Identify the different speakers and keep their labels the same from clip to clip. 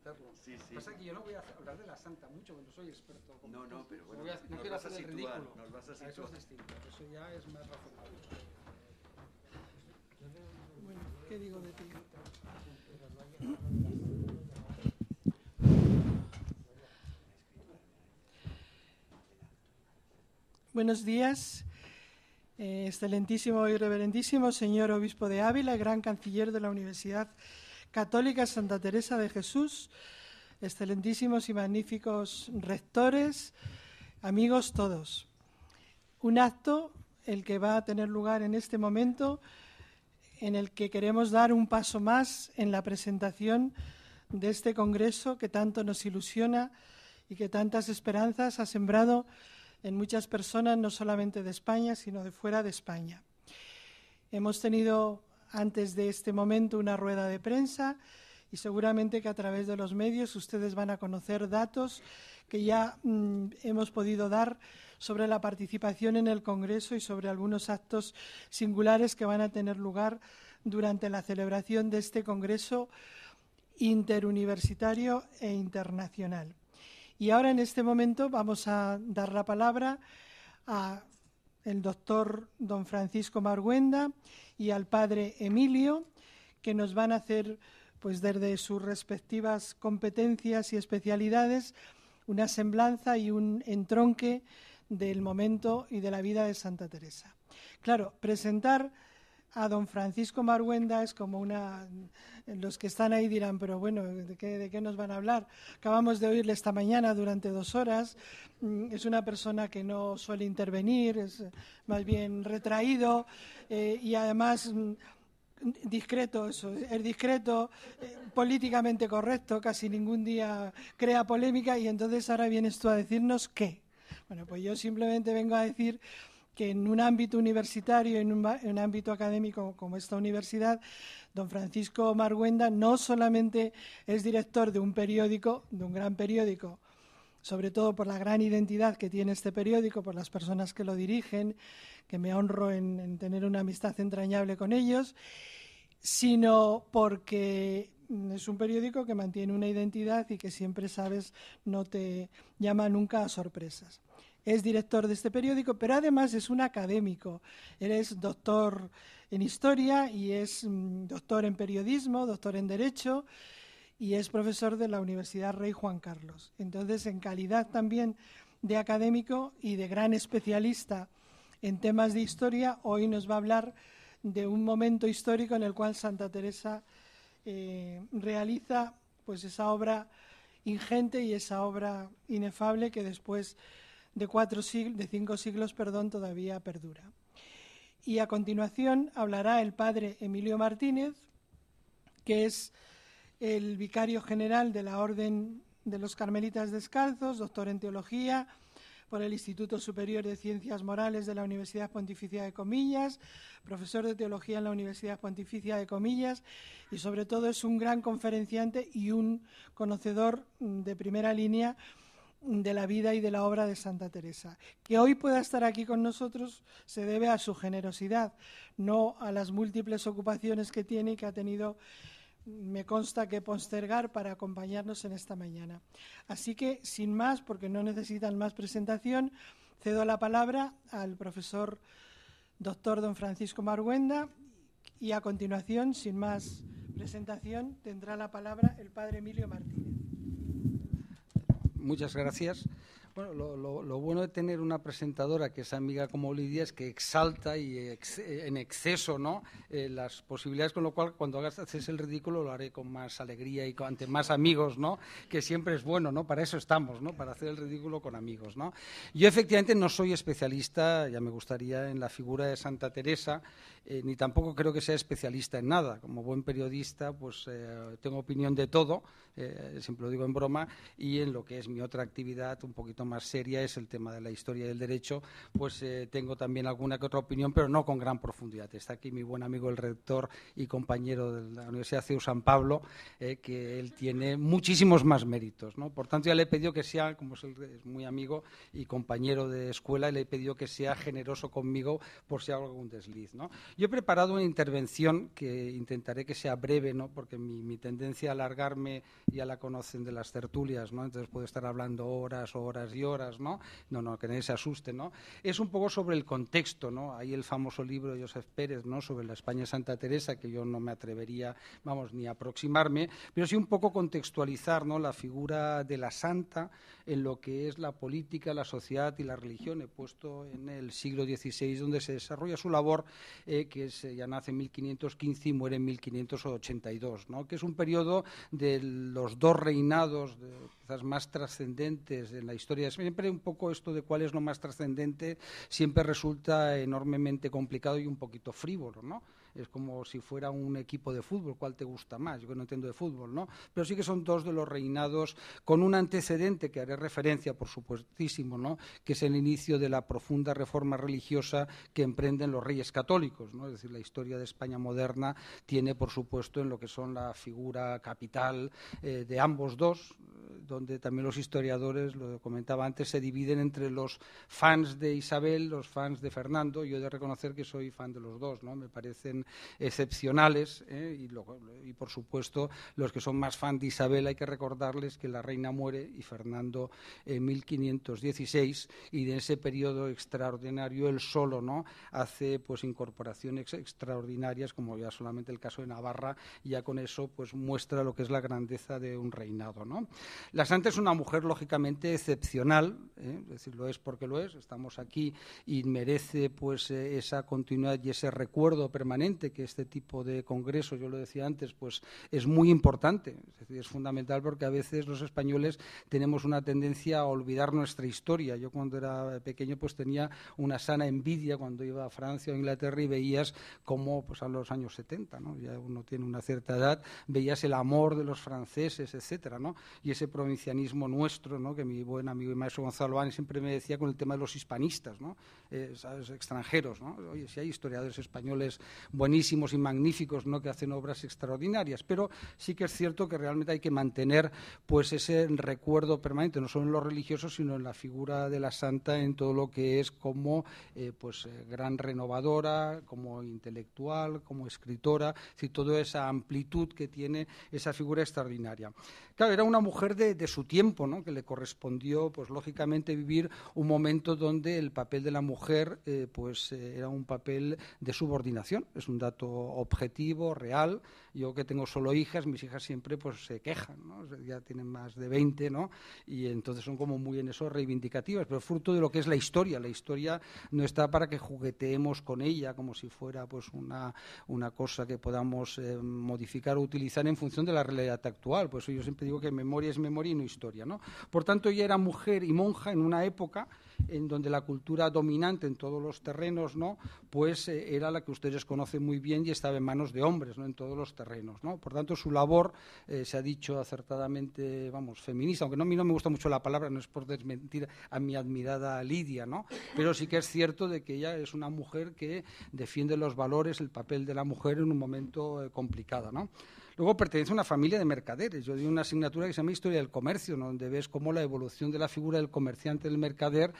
Speaker 1: hacerlo.
Speaker 2: Sí, sí.
Speaker 1: Pasa que yo no voy a hablar de la santa mucho, porque no soy experto.
Speaker 2: No, pero bueno,
Speaker 1: no quiero hacer el ridículo.
Speaker 2: Nos vas a situar.
Speaker 1: Eso es distinto, eso ya es más razonable. Bueno, ¿qué digo de ti? Buenos días, excelentísimo y reverendísimo señor obispo de Ávila, gran canciller de la Universidad Católica Santa Teresa de Jesús, excelentísimos y magníficos rectores, amigos todos. Un acto, el que va a tener lugar en este momento, en el que queremos dar un paso más en la presentación de este congreso que tanto nos ilusiona y que tantas esperanzas ha sembrado en muchas personas, no solamente de España, sino de fuera de España. Hemos tenido antes de este momento una rueda de prensa y seguramente que a través de los medios ustedes van a conocer datos que ya hemos podido dar sobre la participación en el Congreso y sobre algunos actos singulares que van a tener lugar durante la celebración de este Congreso interuniversitario e internacional. Y ahora, en este momento, vamos a dar la palabra al doctor don Francisco Marguenda y al padre Emilio, que nos van a hacer, pues desde sus respectivas competencias y especialidades, una semblanza y un entronque del momento y de la vida de Santa Teresa. Claro, presentar a don Francisco Marguenda es como una... Los que están ahí dirán, pero bueno, ¿de qué nos van a hablar? Acabamos de oírle esta mañana durante 2 horas. Es una persona que no suele intervenir, es más bien retraído y además discreto, es discreto, políticamente correcto, casi ningún día crea polémica y entonces ahora vienes tú a decirnos qué. Bueno, pues yo simplemente vengo a decir que en un ámbito universitario, en un ámbito académico como esta universidad, don Francisco Marguenda no solamente es director de un periódico, de un gran periódico, sobre todo por la gran identidad que tiene este periódico, por las personas que lo dirigen, que me honro en tener una amistad entrañable con ellos, sino porque es un periódico que mantiene una identidad y que siempre sabes, no te llama nunca a sorpresas. Es director de este periódico, pero además es un académico. Él es doctor en Historia y es doctor en Periodismo, doctor en Derecho y es profesor de la Universidad Rey Juan Carlos. Entonces, en calidad también de académico y de gran especialista en temas de historia, hoy nos va a hablar de un momento histórico en el cual Santa Teresa realiza pues esa obra ingente y esa obra inefable que después de 5 siglos, todavía perdura. Y a continuación hablará el padre Emilio Martínez, que es el vicario general de la Orden de los Carmelitas Descalzos, doctor en Teología por el Instituto Superior de Ciencias Morales de la Universidad Pontificia de Comillas, profesor de Teología en la Universidad Pontificia de Comillas y sobre todo es un gran conferenciante y un conocedor de primera línea de la vida y de la obra de Santa Teresa. Que hoy pueda estar aquí con nosotros se debe a su generosidad, no a las múltiples ocupaciones que tiene y que ha tenido, me consta, que postergar para acompañarnos en esta mañana. Así que, sin más, porque no necesitan más presentación, cedo la palabra al profesor doctor don Francisco Marguenda y a continuación, sin más presentación, tendrá la palabra el padre Emilio Martínez.
Speaker 3: Muchas gracias. Bueno, lo bueno de tener una presentadora que es amiga como Lidia es que exalta y en exceso, ¿no? Las posibilidades, con lo cual cuando haces el ridículo lo haré con más alegría y ante más amigos, ¿no? Que siempre es bueno, ¿no? Para eso estamos, ¿no? Para hacer el ridículo con amigos, ¿no? Yo efectivamente no soy especialista, ya me gustaría, en la figura de Santa Teresa, ni tampoco creo que sea especialista en nada. Como buen periodista, pues tengo opinión de todo, siempre lo digo en broma, y en lo que es mi otra actividad un poquito poquito más seria es el tema de la historia del derecho, pues tengo también alguna que otra opinión, pero no con gran profundidad. Está aquí mi buen amigo el rector y compañero de la Universidad CEU San Pablo, que él tiene muchísimos más méritos, ¿no? Por tanto, ya le he pedido que sea, como es muy amigo y compañero de escuela, le he pedido que sea generoso conmigo por si hago algún desliz, ¿no? Yo he preparado una intervención que intentaré que sea breve, ¿no? Porque mi tendencia a alargarme ya la conocen de las tertulias, ¿no? Entonces puedo estar hablando horas y horas, ¿no? No, que nadie se asuste, ¿no? Es un poco sobre el contexto, ¿no? Hay el famoso libro de Josep Pérez, ¿no? Sobre la España de Santa Teresa, que yo no me atrevería, vamos, ni a aproximarme, pero sí un poco contextualizar, ¿no? La figura de la santa en lo que es la política, la sociedad y la religión. He puesto en el siglo XVI, donde se desarrolla su labor, que ya nace en 1515 y muere en 1582, ¿no? Que es un periodo de los dos reinados quizás más trascendentes en la historia. Siempre un poco esto de cuál es lo más trascendente siempre resulta enormemente complicado y un poquito frívolo, ¿no? Es como si fuera un equipo de fútbol, ¿cuál te gusta más? Yo que no entiendo de fútbol, ¿no? Pero sí que son dos de los reinados con un antecedente que haré referencia, por supuestísimo, ¿no? Que es el inicio de la profunda reforma religiosa que emprenden los reyes católicos, ¿no? Es decir, la historia de España moderna tiene, por supuesto, en lo que son la figura capital de ambos dos, donde también los historiadores, lo comentaba antes, se dividen entre los fans de Isabel, los fans de Fernando. Yo he de reconocer que soy fan de los dos, ¿no? Me parecen excepcionales, y por supuesto los que son más fan de Isabel hay que recordarles que la reina muere y Fernando en 1516, y de ese periodo extraordinario él solo, ¿no? Hace pues incorporaciones extraordinarias, como ya solamente el caso de Navarra, y ya con eso pues muestra lo que es la grandeza de un reinado, ¿no? La santa es una mujer lógicamente excepcional, es decir, lo es porque lo es, estamos aquí y merece pues esa continuidad y ese recuerdo permanente que este tipo de congresos, yo lo decía antes, pues es muy importante, es decir, es fundamental, porque a veces los españoles tenemos una tendencia a olvidar nuestra historia. Yo cuando era pequeño pues tenía una sana envidia cuando iba a Francia o Inglaterra y veías cómo pues a los años 70, ¿no? Ya uno tiene una cierta edad, veías el amor de los franceses, etcétera, ¿no? Y ese provincianismo nuestro, ¿no? Que mi buen amigo y maestro Gonzalo Báñez siempre me decía con el tema de los hispanistas, ¿no? ¿Sabes? Extranjeros, ¿no? Oye, si hay historiadores españoles buenísimos y magníficos, ¿no? Que hacen obras extraordinarias, pero sí que es cierto que realmente hay que mantener pues ese recuerdo permanente, no solo en los religiosos, sino en la figura de la santa, en todo lo que es como gran renovadora, como intelectual, como escritora, es decir, toda esa amplitud que tiene esa figura extraordinaria. Claro, era una mujer de su tiempo, ¿no? Que le correspondió, pues lógicamente, vivir un momento donde el papel de la mujer era un papel de subordinación. Es un dato objetivo, real. Yo que tengo solo hijas, mis hijas siempre pues se quejan, ¿no? Ya tienen más de 20, ¿no? Y entonces son como muy en eso reivindicativas, pero fruto de lo que es la historia. La historia no está para que jugueteemos con ella como si fuera pues una cosa que podamos modificar o utilizar en función de la realidad actual. Pues yo siempre digo que memoria es memoria y no historia, ¿no? Por tanto, ella era mujer y monja en una época en donde la cultura dominante en todos los terrenos, ¿no? Pues era la que ustedes conocen muy bien y estaba en manos de hombres, ¿no? En todos los terrenos, ¿no? Por tanto, su labor se ha dicho acertadamente, vamos, feminista, aunque a mí no me gusta mucho la palabra, no es por desmentir a mi admirada Lidia, ¿no? Pero sí que es cierto de que ella es una mujer que defiende los valores, el papel de la mujer en un momento complicado, ¿no? Luego pertenece a una familia de mercaderes. Yo di una asignatura que se llama Historia del Comercio, ¿no? Donde ves cómo la evolución de la figura del comerciante, del mercader,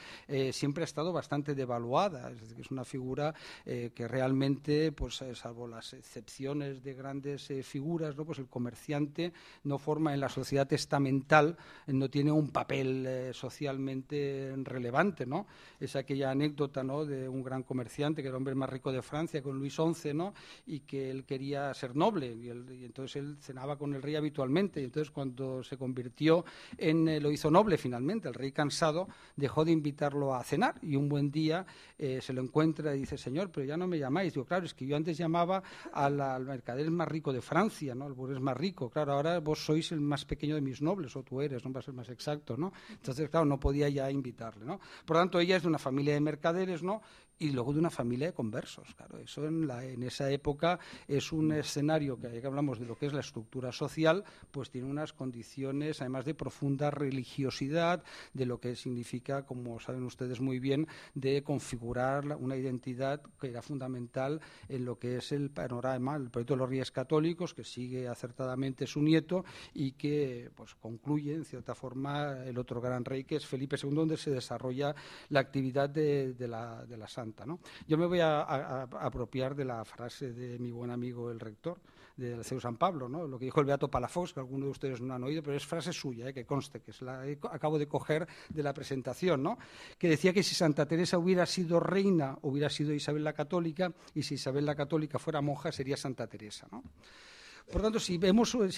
Speaker 3: siempre ha estado bastante devaluada. Es decir, que es una figura que realmente, pues salvo las excepciones de grandes figuras, ¿no? Pues el comerciante no forma en la sociedad estamental, no tiene un papel socialmente relevante, ¿no? Es aquella anécdota, ¿no? De un gran comerciante, que era el hombre más rico de Francia, con Luis XI, ¿no? Y que él quería ser noble, y entonces él cenaba con el rey habitualmente, y entonces cuando se convirtió lo hizo noble finalmente, el rey cansado dejó de invitarlo a cenar, y un buen día se lo encuentra y dice: señor, pero ya no me llamáis. Digo: claro, es que yo antes llamaba al mercader más rico de Francia, ¿no? El burgués más rico. Claro, ahora vos sois el más pequeño de mis nobles, o tú eres, no va a ser más exacto, ¿no? Entonces, claro, no podía ya invitarle, ¿no? Por lo tanto, ella es de una familia de mercaderes, ¿no? y luego de una familia de conversos. Claro, eso en esa época es un escenario que hablamos de lo que es la estructura social, pues tiene unas condiciones, además de profunda religiosidad, de lo que significa, como saben ustedes muy bien, de configurar una identidad que era fundamental en lo que es el panorama, el proyecto de los Reyes Católicos, que sigue acertadamente su nieto y que pues concluye, en cierta forma, el otro gran rey, que es Felipe II, donde se desarrolla la actividad de la Santa. ¿No? Yo me voy a apropiar de la frase de mi buen amigo el rector del CEU San Pablo, ¿no? Lo que dijo el beato Palafox, que algunos de ustedes no han oído, pero es frase suya, que conste, que acabo de coger de la presentación, ¿no? Que decía que si Santa Teresa hubiera sido reina, hubiera sido Isabel la Católica, y si Isabel la Católica fuera monja, sería Santa Teresa, ¿no? Por tanto, si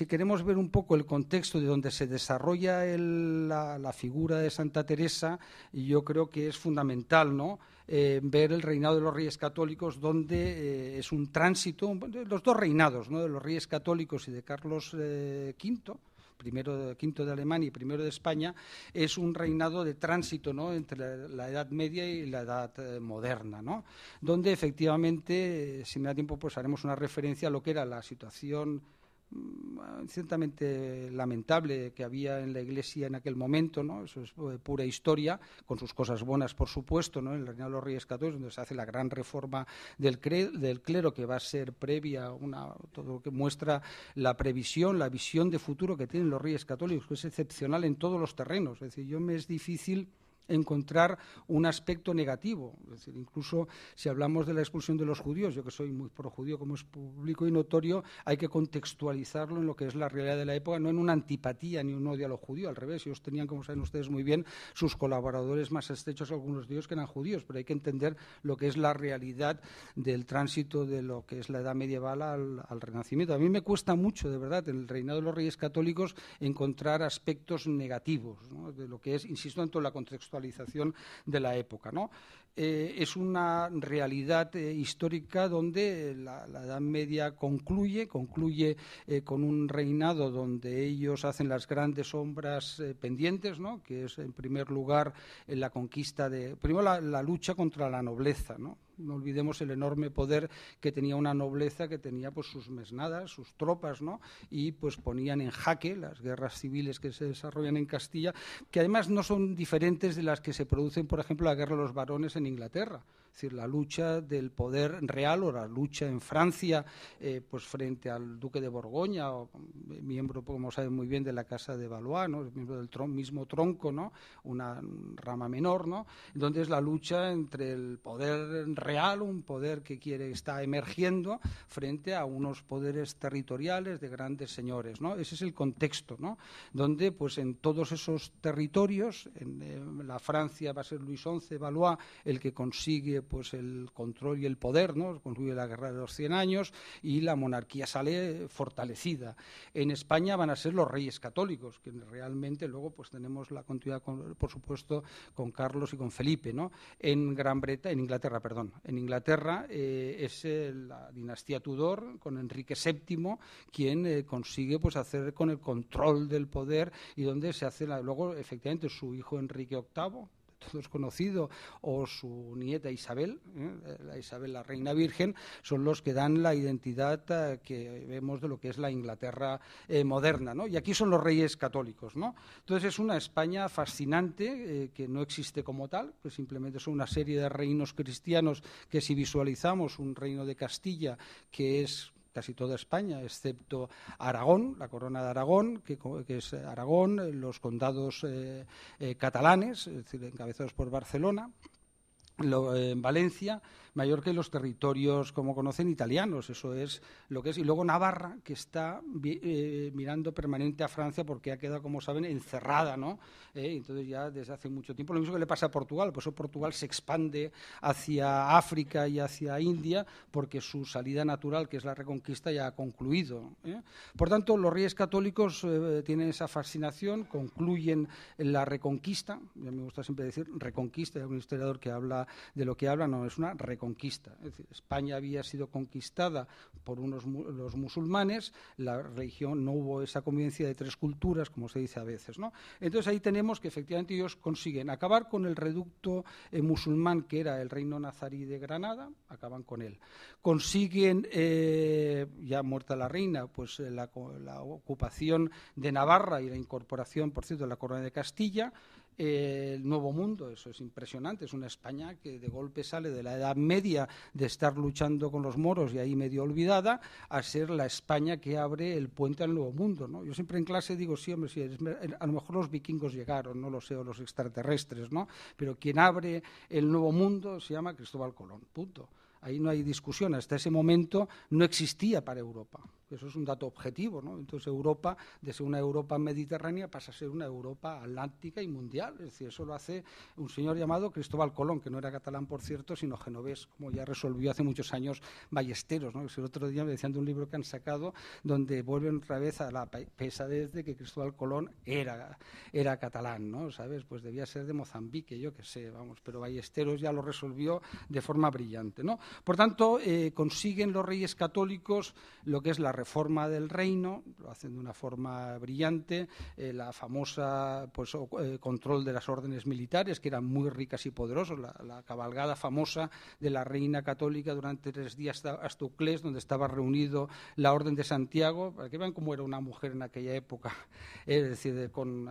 Speaker 3: queremos ver un poco el contexto de donde se desarrolla la figura de Santa Teresa, yo creo que es fundamental, ¿no? Ver el reinado de los Reyes Católicos, donde es un tránsito, los dos reinados, ¿no? De los Reyes Católicos y de Carlos V, quinto de Alemania y primero de España, es un reinado de tránsito, ¿no? Entre la Edad Media y la Edad moderna, ¿no? Donde efectivamente, si me da tiempo, pues haremos una referencia a lo que era la situación ciertamente lamentable que había en la Iglesia en aquel momento, ¿no? Eso es pura historia, con sus cosas buenas, por supuesto, ¿no? En el reinado de los Reyes Católicos, donde se hace la gran reforma del clero, que va a ser previa, todo lo que muestra la previsión, la visión de futuro que tienen los Reyes Católicos, que es excepcional en todos los terrenos. Es decir, me es difícil encontrar un aspecto negativo. Es decir, incluso si hablamos de la expulsión de los judíos, yo que soy muy pro-judío, como es público y notorio, hay que contextualizarlo en lo que es la realidad de la época, no en una antipatía ni un odio a los judíos, al revés. Ellos tenían, como saben ustedes muy bien, sus colaboradores más estrechos, algunos de ellos que eran judíos, pero hay que entender lo que es la realidad del tránsito de lo que es la Edad Medieval al Renacimiento. A mí me cuesta mucho, de verdad, en el reinado de los Reyes Católicos, encontrar aspectos negativos, ¿no? De lo que es, insisto, en toda la contextualización de la época, ¿no? Es una realidad histórica donde la Edad Media concluye con un reinado donde ellos hacen las grandes obras pendientes, ¿no? Que es, en primer lugar, la conquista primero la lucha contra la nobleza, ¿no? No olvidemos el enorme poder que tenía una nobleza, que tenía pues sus mesnadas, sus tropas, ¿no? Y pues ponían en jaque las guerras civiles que se desarrollan en Castilla, que además no son diferentes de las que se producen, por ejemplo, la guerra de los varones en Inglaterra. Es decir, la lucha del poder real o la lucha en Francia pues frente al duque de Borgoña, o miembro, como saben muy bien, de la Casa de Valois, ¿no? Miembro del mismo tronco, ¿no? Una rama menor, ¿no? Donde es la lucha entre el poder real, un poder que está emergiendo, frente a unos poderes territoriales de grandes señores, ¿no? Ese es el contexto, ¿no? Donde pues en todos esos territorios, en la Francia va a ser Luis XI, Valois, el que consigue pues el control y el poder, ¿no? Concluye la Guerra de los 100 años y la monarquía sale fortalecida. En España van a ser los Reyes Católicos, que realmente luego pues tenemos la continuidad, por supuesto, con Carlos y con Felipe, ¿no? En Inglaterra es la dinastía Tudor con Enrique VII quien consigue pues hacer con el control del poder, y donde se hace luego efectivamente su hijo Enrique VIII, todos conocido, o su nieta Isabel, la reina virgen, son los que dan la identidad que vemos de lo que es la Inglaterra moderna, ¿no? Y aquí son los Reyes Católicos, ¿no? Entonces es una España fascinante que no existe como tal, que simplemente son una serie de reinos cristianos que, si visualizamos un reino de Castilla que es casi toda España, excepto Aragón, la corona de Aragón, que es Aragón, los condados catalanes, es decir, encabezados por Barcelona, en Valencia, Mallorca y los territorios, como conocen, italianos. Eso es lo que es. Y luego Navarra, que está mirando permanente a Francia porque ha quedado, como saben, encerrada, ¿no? Entonces ya desde hace mucho tiempo. Lo mismo que le pasa a Portugal. Por eso Portugal se expande hacia África y hacia India, porque su salida natural, que es la Reconquista, ya ha concluido. Por tanto, los Reyes Católicos tienen esa fascinación, concluyen la Reconquista. A mí me gusta siempre decir Reconquista. Hay un historiador que habla de lo que hablan, no, es una reconquista. Es decir, España había sido conquistada por los musulmanes, la religión, no hubo esa convivencia de tres culturas, como se dice a veces, ¿no? Entonces ahí tenemos que efectivamente ellos consiguen acabar con el reducto musulmán que era el reino nazarí de Granada, acaban con él. Consiguen, ya muerta la reina, pues la ocupación de Navarra y la incorporación, por cierto, de la corona de Castilla. El Nuevo Mundo, eso es impresionante, es una España que de golpe sale de la Edad Media de estar luchando con los moros y ahí medio olvidada a ser la España que abre el puente al Nuevo Mundo, ¿no? Yo siempre en clase digo, sí, hombre, sí, a lo mejor los vikingos llegaron, no lo sé, o los extraterrestres, ¿no? Pero quien abre el Nuevo Mundo se llama Cristóbal Colón, punto. Ahí no hay discusión, hasta ese momento no existía para Europa. Eso es un dato objetivo, ¿no? Entonces Europa, de ser una Europa mediterránea, pasa a ser una Europa atlántica y mundial. Es decir, eso lo hace un señor llamado Cristóbal Colón, que no era catalán, por cierto, sino genovés, como ya resolvió hace muchos años Ballesteros, ¿no? El otro día me decían de un libro que han sacado donde vuelven otra vez a la pesadez de que Cristóbal Colón era catalán, ¿no? ¿Sabes? Pues debía ser de Mozambique, yo qué sé, vamos, pero Ballesteros ya lo resolvió de forma brillante, ¿no? Por tanto, consiguen los reyes católicos lo que es la reforma del reino, lo hacen de una forma brillante, la famosa control de las órdenes militares, que eran muy ricas y poderosas, la cabalgada famosa de la reina católica durante 3 días hasta Uclés, donde estaba reunido la Orden de Santiago, para que vean cómo era una mujer en aquella época, es decir, con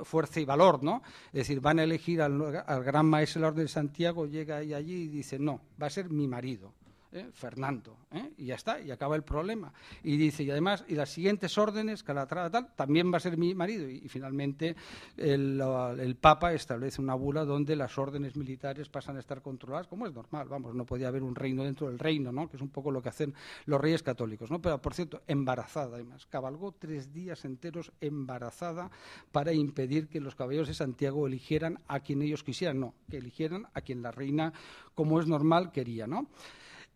Speaker 3: fuerza y valor, ¿no? Es decir, van a elegir al gran maestro de la Orden de Santiago, llega ahí allí y dice, no, va a ser mi marido. Fernando, y ya está, y acaba el problema. Y dice, y además, y las siguientes órdenes, Calatrava, tal, también va a ser mi marido. Y finalmente el Papa establece una bula donde las órdenes militares pasan a estar controladas, como es normal, vamos, no podía haber un reino dentro del reino, ¿no? Que es un poco lo que hacen los reyes católicos, ¿no? Pero, por cierto, embarazada, además, cabalgó 3 días enteros embarazada para impedir que los caballeros de Santiago eligieran a quien ellos quisieran, no, que eligieran a quien la reina, como es normal, quería, ¿no?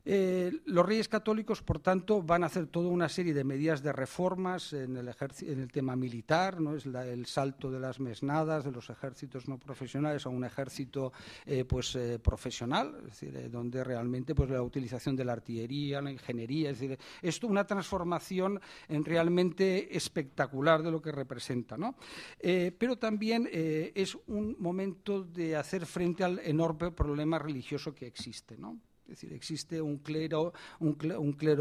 Speaker 3: Los reyes católicos, por tanto, van a hacer toda una serie de medidas de reformas en el tema militar, ¿no? Es el salto de las mesnadas, de los ejércitos no profesionales a un ejército profesional, es decir, donde realmente pues, la utilización de la artillería, la ingeniería, es decir, esto una transformación realmente espectacular de lo que representa, ¿no? Pero también es un momento de hacer frente al enorme problema religioso que existe, ¿no? Es decir, existe un clero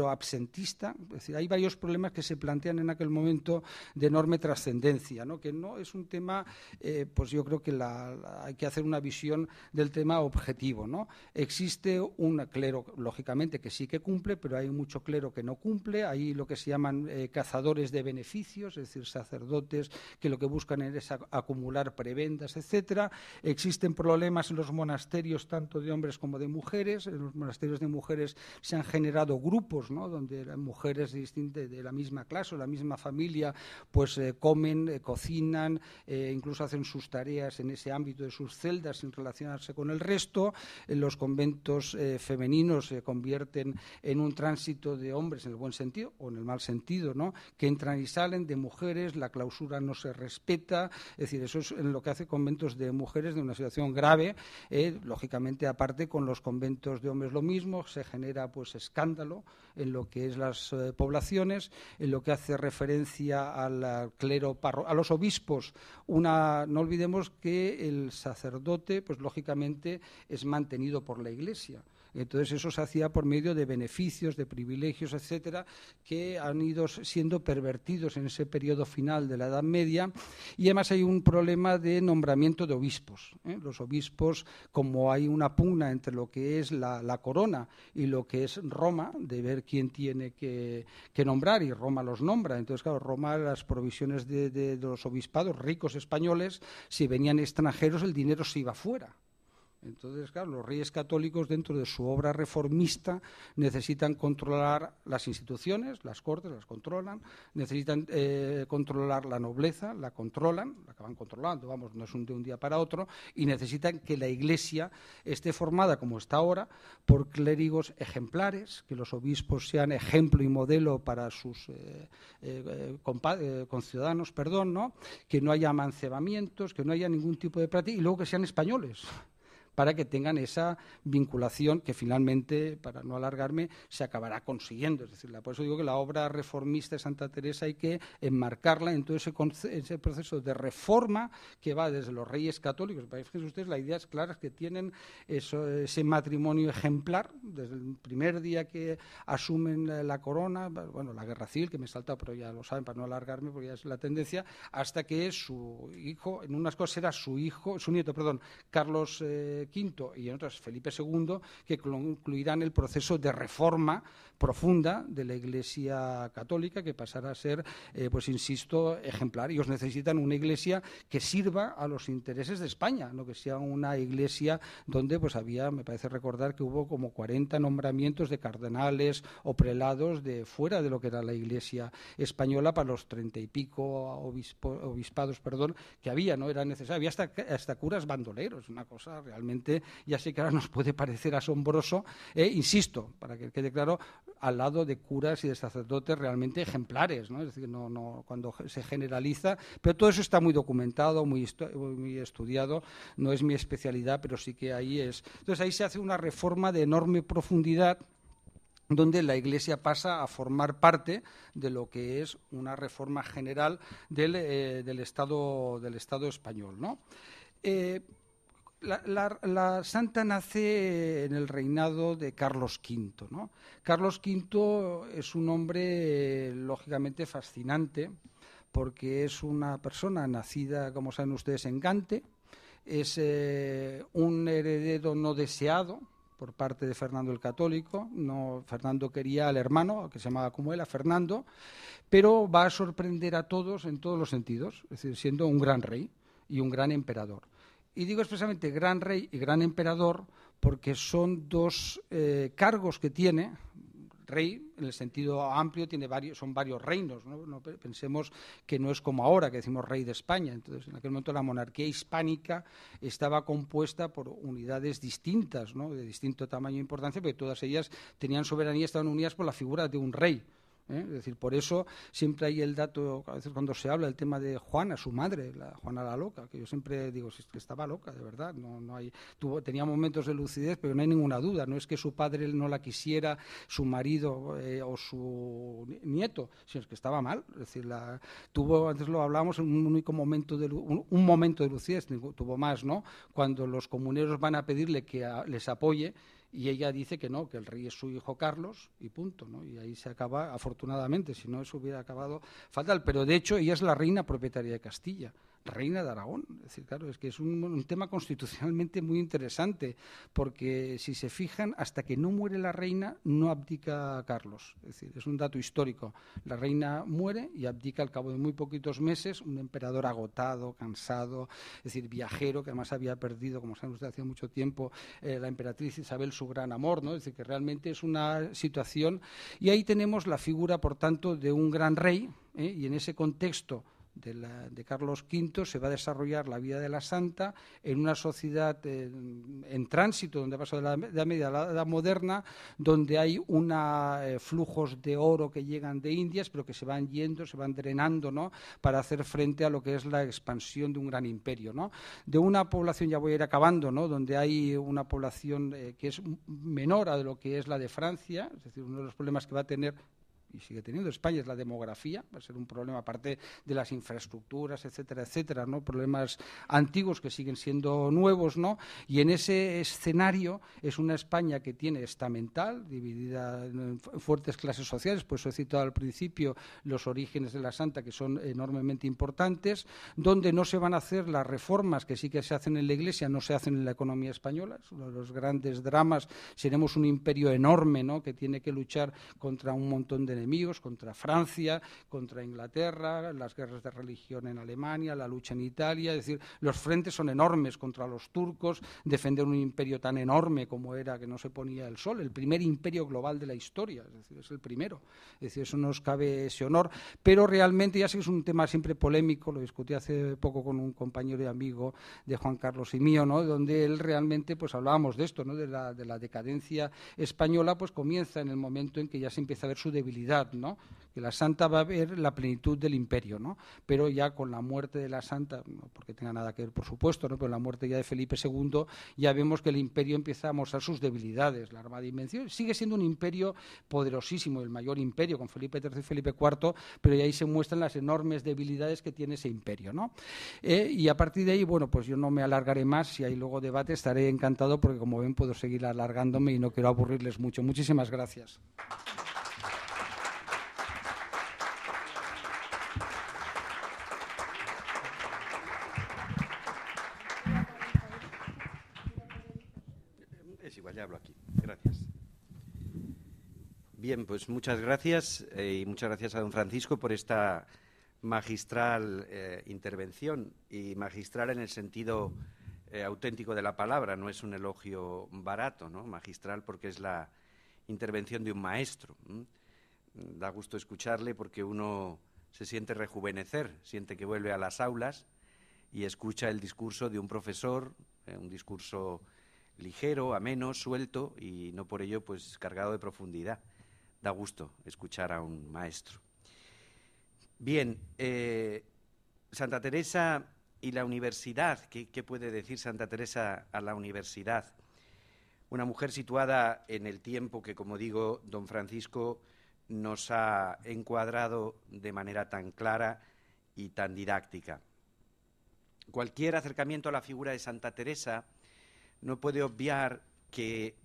Speaker 3: absentista. Es decir, hay varios problemas que se plantean en aquel momento de enorme trascendencia, ¿no? Que no es un tema, pues yo creo que hay que hacer una visión del tema objetivo, ¿no? Existe un clero, lógicamente, que sí que cumple, pero hay mucho clero que no cumple. Hay lo que se llaman cazadores de beneficios, es decir, sacerdotes que lo que buscan es acumular prebendas, etcétera. Existen problemas en los monasterios, tanto de hombres como de mujeres. En los monasterios de mujeres se han generado grupos, ¿no? Donde las mujeres distintas de la misma clase o la misma familia pues comen, cocinan, incluso hacen sus tareas en ese ámbito de sus celdas sin relacionarse con el resto. Los conventos femeninos se convierten en un tránsito de hombres en el buen sentido o en el mal sentido, ¿no? Que entran y salen, de mujeres, la clausura no se respeta, es decir, eso es en lo que hace conventos de mujeres de una situación grave, lógicamente aparte con los conventos de hombres lo mismo, se genera pues escándalo en lo que es las poblaciones, en lo que hace referencia al clero a los obispos. No olvidemos que el sacerdote pues lógicamente es mantenido por la Iglesia. Entonces eso se hacía por medio de beneficios, de privilegios, etcétera, que han ido siendo pervertidos en ese periodo final de la Edad Media. Y además hay un problema de nombramiento de obispos. Los obispos, como hay una pugna entre lo que es la corona y lo que es Roma, de ver quién tiene que nombrar, y Roma los nombra. Entonces, claro, Roma, las provisiones de los obispados ricos españoles, si venían extranjeros, el dinero se iba fuera. Entonces, claro, los reyes católicos, dentro de su obra reformista, necesitan controlar las instituciones, las cortes las controlan, necesitan controlar la nobleza, la controlan, la acaban controlando, vamos, no es de un día para otro, y necesitan que la Iglesia esté formada, como está ahora, por clérigos ejemplares, que los obispos sean ejemplo y modelo para sus conciudadanos, ¿no? Que no haya amancebamientos, que no haya ningún tipo de práctica, y luego que sean españoles, para que tengan esa vinculación que finalmente, para no alargarme, se acabará consiguiendo. Es decir, por eso digo que la obra reformista de Santa Teresa hay que enmarcarla en todo ese proceso de reforma que va desde los reyes católicos. Fíjense ustedes, la idea es clara, que tienen ese matrimonio ejemplar desde el primer día que asumen la corona, bueno, la guerra civil, que me he saltado, pero ya lo saben, para no alargarme, porque ya es la tendencia, hasta que su hijo, en unas cosas era su nieto, Carlos V, y en otras Felipe II, que concluirán el proceso de reforma profunda de la Iglesia católica, que pasará a ser, pues insisto, ejemplar. Ellos necesitan una Iglesia que sirva a los intereses de España, no que sea una Iglesia donde pues había, me parece recordar que hubo como 40 nombramientos de cardenales o prelados de fuera de lo que era la Iglesia española para los 30 y pico obispados que había, no era necesario. Había hasta curas bandoleros, una cosa realmente, ya sé que ahora nos puede parecer asombroso, insisto, para que quede claro, al lado de curas y de sacerdotes realmente ejemplares, ¿no? Es decir, no cuando se generaliza, pero todo eso está muy documentado, muy estudiado, no es mi especialidad, pero sí que ahí es. Entonces ahí se hace una reforma de enorme profundidad, donde la Iglesia pasa a formar parte de lo que es una reforma general del Estado español, ¿no? La santa nace en el reinado de Carlos V, ¿no? Carlos V es un hombre lógicamente fascinante, porque es una persona nacida, como saben ustedes, en Gante, es un heredero no deseado por parte de Fernando el Católico. No, Fernando quería al hermano, que se llamaba como él, a Fernando, pero va a sorprender a todos en todos los sentidos, es decir, siendo un gran rey y un gran emperador. Y digo expresamente gran rey y gran emperador porque son dos cargos que tiene. Rey, en el sentido amplio, son varios reinos, ¿no? No pensemos que no es como ahora, que decimos rey de España. Entonces, en aquel momento la monarquía hispánica estaba compuesta por unidades distintas, ¿no? De distinto tamaño e importancia, porque todas ellas tenían soberanía, estaban unidas por la figura de un rey. Es decir, por eso siempre hay el dato, a veces cuando se habla del tema de Juana, su madre, Juana la loca, que yo siempre digo, si es que estaba loca, de verdad, tenía momentos de lucidez, pero no hay ninguna duda, no es que su padre no la quisiera, su marido o su nieto, sino es que estaba mal, es decir, antes lo hablábamos, en un único momento un momento de lucidez, tuvo más, ¿no? Cuando los comuneros van a pedirle que les apoye, y ella dice que no, que el rey es su hijo Carlos y punto, ¿no? Y ahí se acaba, afortunadamente, si no eso hubiera acabado fatal. Pero de hecho ella es la reina propietaria de Castilla, reina de Aragón. Es decir, claro, es que es un tema constitucionalmente muy interesante, porque si se fijan, hasta que no muere la reina no abdica Carlos. Es decir, es un dato histórico. La reina muere y abdica al cabo de muy poquitos meses, un emperador agotado, cansado, es decir, viajero, que además había perdido, como saben ustedes, hacía mucho tiempo, la emperatriz Isabel, su gran amor, ¿no? Es decir, que realmente es una situación. Y ahí tenemos la figura, por tanto, de un gran rey, y en ese contexto de Carlos V se va a desarrollar la vida de la santa en una sociedad en tránsito, donde pasa de la Edad Media a la Edad Moderna, donde hay flujos de oro que llegan de Indias, pero que se van yendo, se van drenando, ¿no? Para hacer frente a lo que es la expansión de un gran imperio, ¿no? De una población, ya voy a ir acabando, ¿no? Donde hay una población que es menor a lo que es la de Francia, es decir, uno de los problemas que va a tener y sigue teniendo España es la demografía, va a ser un problema aparte de las infraestructuras, etcétera, etcétera, ¿no? Problemas antiguos que siguen siendo nuevos, ¿no? Y en ese escenario es una España que tiene estamental, dividida en fuertes clases sociales, por eso he citado al principio los orígenes de la Santa, que son enormemente importantes, donde no se van a hacer las reformas que sí que se hacen en la Iglesia, no se hacen en la economía española. Es uno de los grandes dramas. Seremos un imperio enorme, ¿no? Que tiene que luchar contra un montón de enemigos, contra Francia, contra Inglaterra, las guerras de religión en Alemania, la lucha en Italia, es decir, los frentes son enormes contra los turcos, defender un imperio tan enorme como era, que no se ponía el sol, el primer imperio global de la historia, es decir, es el primero, es decir, eso nos cabe ese honor, pero realmente ya sé que es un tema siempre polémico, lo discutí hace poco con un compañero y amigo de Juan Carlos y mío, ¿no? Donde él realmente, pues hablábamos de esto, ¿no? De la decadencia española, pues comienza en el momento en que ya se empieza a ver su debilidad totalidad, ¿no? Que la santa va a ver la plenitud del imperio, ¿no? Pero ya con la muerte de la santa, no porque tenga nada que ver, por supuesto, ¿no? Pero la muerte ya de Felipe II, ya vemos que el imperio empieza a mostrar sus debilidades. La Armada Invencible sigue siendo un imperio poderosísimo, el mayor imperio, con Felipe III y Felipe IV, pero ahí se muestran las enormes debilidades que tiene ese imperio, ¿no? Y a partir de ahí, bueno, pues yo no me alargaré más. Si hay luego debate, estaré encantado, porque como ven puedo seguir alargándome y no quiero aburrirles mucho. Muchísimas gracias.
Speaker 2: Es igual, ya hablo aquí. Gracias. Bien, pues muchas gracias y muchas gracias a don Francisco por esta magistral intervención, y magistral en el sentido auténtico de la palabra, no es un elogio barato, ¿no? Magistral porque es la intervención de un maestro. Da gusto escucharle porque uno se siente rejuvenecer, siente que vuelve a las aulas y escucha el discurso de un profesor, un discurso ligero, ameno, suelto y no por ello pues cargado de profundidad. Da gusto escuchar a un maestro. Bien, Santa Teresa y la universidad. ¿Qué puede decir Santa Teresa a la universidad? Una mujer situada en el tiempo que, como digo, don Francisco nos ha encuadrado de manera tan clara y tan didáctica. Cualquier acercamiento a la figura de Santa Teresa no puede obviar que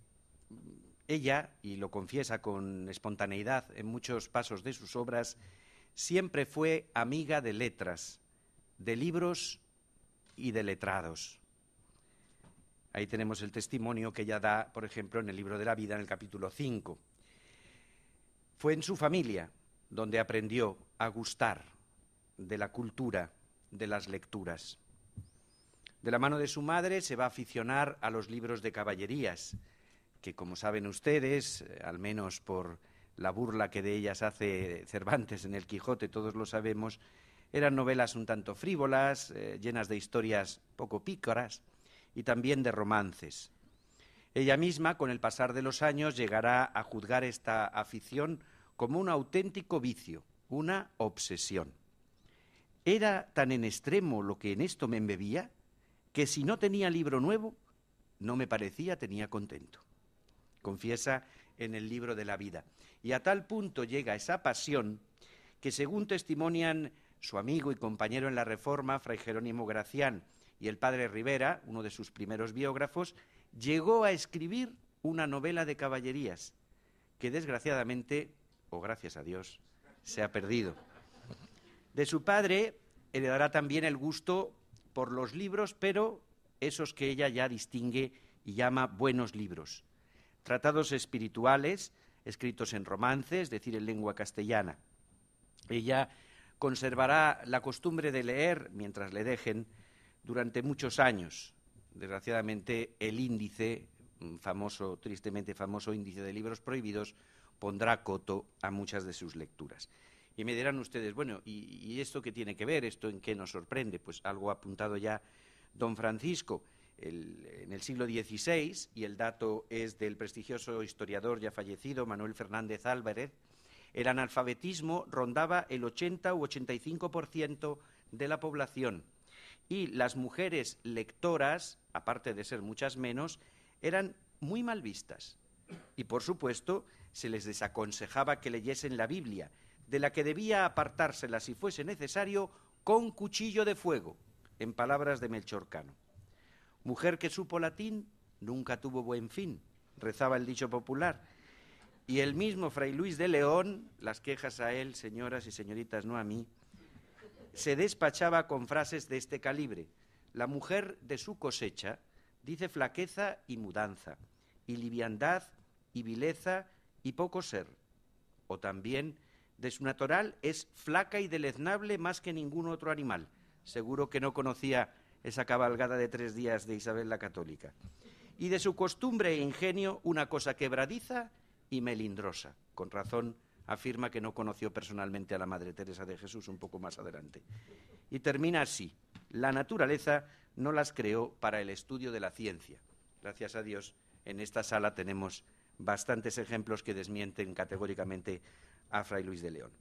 Speaker 2: ella, y lo confiesa con espontaneidad en muchos pasos de sus obras, siempre fue amiga de letras, de libros y de letrados. Ahí tenemos el testimonio que ella da, por ejemplo, en el libro de la vida, en el capítulo 5. Fue en su familia donde aprendió a gustar de la cultura, de las lecturas. De la mano de su madre se va a aficionar a los libros de caballerías, que, como saben ustedes, al menos por la burla que de ellas hace Cervantes en El Quijote, todos lo sabemos, eran novelas un tanto frívolas, llenas de historias poco pícaras y también de romances. Ella misma, con el pasar de los años, llegará a juzgar esta afición como un auténtico vicio, una obsesión. Era tan en extremo lo que en esto me embebía, que si no tenía libro nuevo, no me parecía tenía contento. Confiesa en el libro de la vida. Y a tal punto llega esa pasión que, según testimonian su amigo y compañero en la Reforma, Fray Jerónimo Gracián, y el padre Rivera, uno de sus primeros biógrafos, llegó a escribir una novela de caballerías que, desgraciadamente, o gracias a Dios, se ha perdido. De su padre heredará también el gusto por los libros, pero esos que ella ya distingue y llama buenos libros. Tratados espirituales, escritos en romance, es decir, en lengua castellana. Ella conservará la costumbre de leer, mientras le dejen, durante muchos años. Desgraciadamente, el índice, famoso, tristemente famoso índice de libros prohibidos, pondrá coto a muchas de sus lecturas. Y me dirán ustedes, bueno, ¿y esto qué tiene que ver? ¿Esto en qué nos sorprende? Pues algo ha apuntado ya don Francisco. En el siglo XVI, y el dato es del prestigioso historiador ya fallecido Manuel Fernández Álvarez, el analfabetismo rondaba el 80 u 85% de la población, y las mujeres lectoras, aparte de ser muchas menos, eran muy mal vistas. Y, por supuesto, se les desaconsejaba que leyesen la Biblia, de la que debía apartársela, si fuese necesario, con cuchillo de fuego, en palabras de Melchor Cano. Mujer que supo latín nunca tuvo buen fin, rezaba el dicho popular. Y el mismo Fray Luis de León, las quejas a él, señoras y señoritas, no a mí, se despachaba con frases de este calibre. La mujer de su cosecha dice flaqueza y mudanza, y liviandad y vileza y poco ser. O también, de su natural es flaca y deleznable más que ningún otro animal. Seguro que no conocía esa cabalgada de 3 días de Isabel la Católica. Y de su costumbre e ingenio, una cosa quebradiza y melindrosa. Con razón afirma que no conoció personalmente a la Madre Teresa de Jesús un poco más adelante. Y termina así: la naturaleza no las creó para el estudio de la ciencia. Gracias a Dios, en esta sala tenemos bastantes ejemplos que desmienten categóricamente a Fray Luis de León.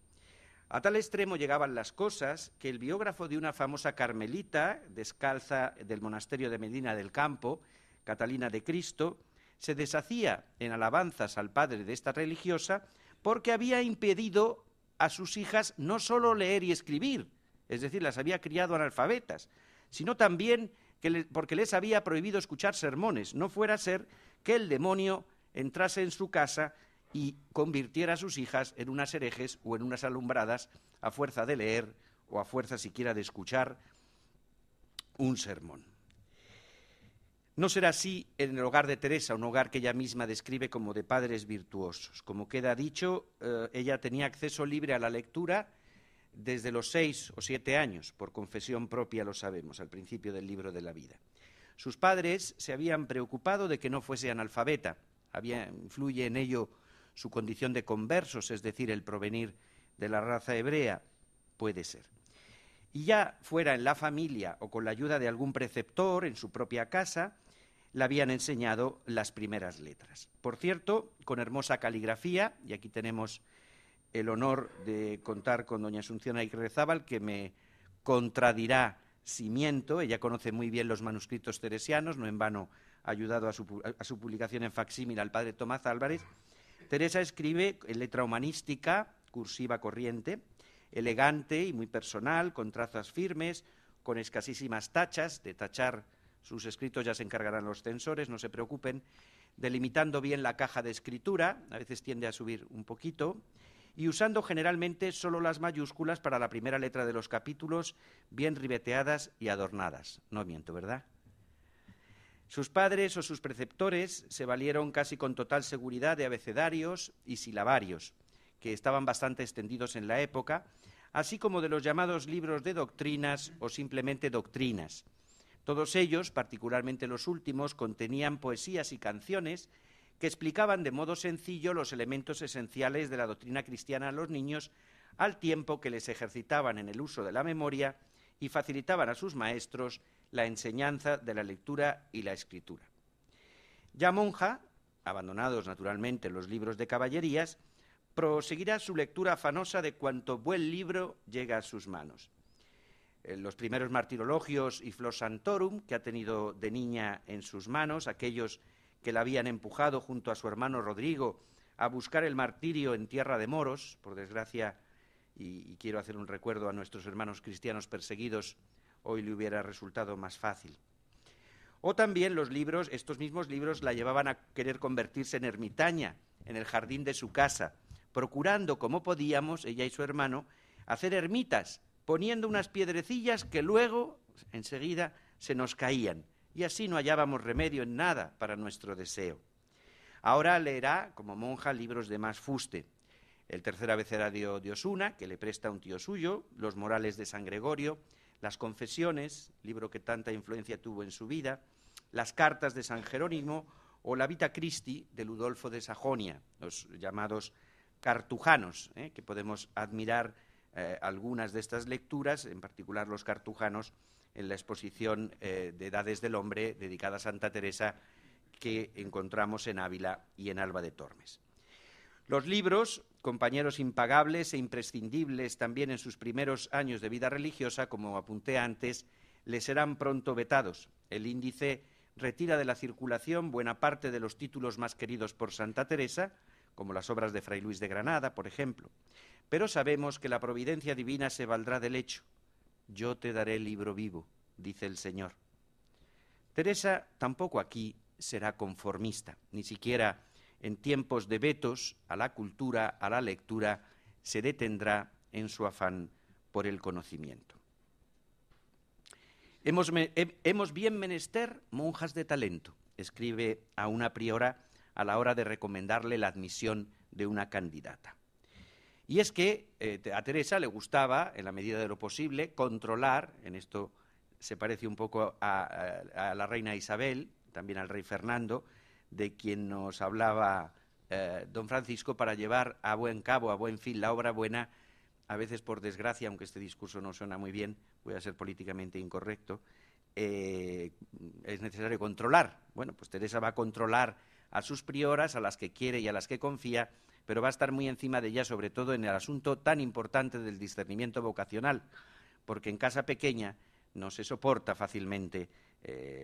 Speaker 2: A tal extremo llegaban las cosas que el biógrafo de una famosa carmelita descalza del monasterio de Medina del Campo, Catalina de Cristo, se deshacía en alabanzas al padre de esta religiosa porque había impedido a sus hijas no solo leer y escribir, es decir, las había criado analfabetas, sino también porque les había prohibido escuchar sermones, no fuera a ser que el demonio entrase en su casa y convirtiera a sus hijas en unas herejes o en unas alumbradas a fuerza de leer o a fuerza siquiera de escuchar un sermón. No será así en el hogar de Teresa, un hogar que ella misma describe como de padres virtuosos. Como queda dicho, ella tenía acceso libre a la lectura desde los 6 o 7 años, por confesión propia lo sabemos, al principio del libro de la vida. Sus padres se habían preocupado de que no fuese analfabeta, influye en ello su condición de conversos, es decir, el provenir de la raza hebrea, puede ser. Y ya fuera en la familia o con la ayuda de algún preceptor en su propia casa, le habían enseñado las primeras letras. Por cierto, con hermosa caligrafía, y aquí tenemos el honor de contar con doña Asunción Aguirrezábal, que me contradirá si miento. Ella conoce muy bien los manuscritos teresianos, no en vano ha ayudado a su publicación en facsímil al padre Tomás Álvarez. Teresa escribe en letra humanística, cursiva corriente, elegante y muy personal, con trazas firmes, con escasísimas tachas. De tachar sus escritos ya se encargarán los censores, no se preocupen, delimitando bien la caja de escritura, a veces tiende a subir un poquito, y usando generalmente solo las mayúsculas para la primera letra de los capítulos, bien ribeteadas y adornadas. No miento, ¿verdad? Sus padres o sus preceptores se valieron casi con total seguridad de abecedarios y silabarios, que estaban bastante extendidos en la época, así como de los llamados libros de doctrinas o simplemente doctrinas. Todos ellos, particularmente los últimos, contenían poesías y canciones que explicaban de modo sencillo los elementos esenciales de la doctrina cristiana a los niños, al tiempo que les ejercitaban en el uso de la memoria y facilitaban a sus maestros la enseñanza de la lectura y la escritura. Ya monja, abandonados naturalmente los libros de caballerías, proseguirá su lectura afanosa de cuanto buen libro llega a sus manos. Los primeros martirologios y Flor Santorum, que ha tenido de niña en sus manos, aquellos que la habían empujado junto a su hermano Rodrigo a buscar el martirio en tierra de moros, por desgracia, y quiero hacer un recuerdo a nuestros hermanos cristianos perseguidos, hoy le hubiera resultado más fácil. O también los libros, estos mismos libros la llevaban a querer convertirse en ermitaña en el jardín de su casa, procurando, como podíamos, ella y su hermano, hacer ermitas, poniendo unas piedrecillas que luego, enseguida, se nos caían, y así no hallábamos remedio en nada para nuestro deseo. Ahora leerá, como monja, libros de más fuste: el tercer abecedario de Osuna, que le presta un tío suyo, los Morales de San Gregorio, las Confesiones, libro que tanta influencia tuvo en su vida, las Cartas de San Jerónimo o la Vita Christi de Ludolfo de Sajonia, los llamados cartujanos, que podemos admirar algunas de estas lecturas, en particular los cartujanos, en la exposición de Edades del Hombre dedicada a Santa Teresa que encontramos en Ávila y en Alba de Tormes. Los libros, compañeros impagables e imprescindibles también en sus primeros años de vida religiosa, como apunté antes, les serán pronto vetados. El índice retira de la circulación buena parte de los títulos más queridos por Santa Teresa, como las obras de Fray Luis de Granada, por ejemplo. Pero sabemos que la providencia divina se valdrá del hecho. Yo te daré el libro vivo, dice el Señor. Teresa tampoco aquí será conformista, ni siquiera en tiempos de vetos a la cultura, a la lectura, se detendrá en su afán por el conocimiento. Hemos bien menester monjas de talento, escribe a una priora a la hora de recomendarle la admisión de una candidata. Y es que a Teresa le gustaba, en la medida de lo posible, controlar, en esto se parece un poco a la reina Isabel, también al rey Fernando, de quien nos hablaba don Francisco, para llevar a buen cabo, a buen fin la obra buena. A veces, por desgracia, aunque este discurso no suena muy bien, voy a ser políticamente incorrecto, es necesario controlar. Bueno, pues Teresa va a controlar a sus prioras, a las que quiere y a las que confía, pero va a estar muy encima de ella, sobre todo en el asunto tan importante del discernimiento vocacional, porque en casa pequeña no se soporta fácilmente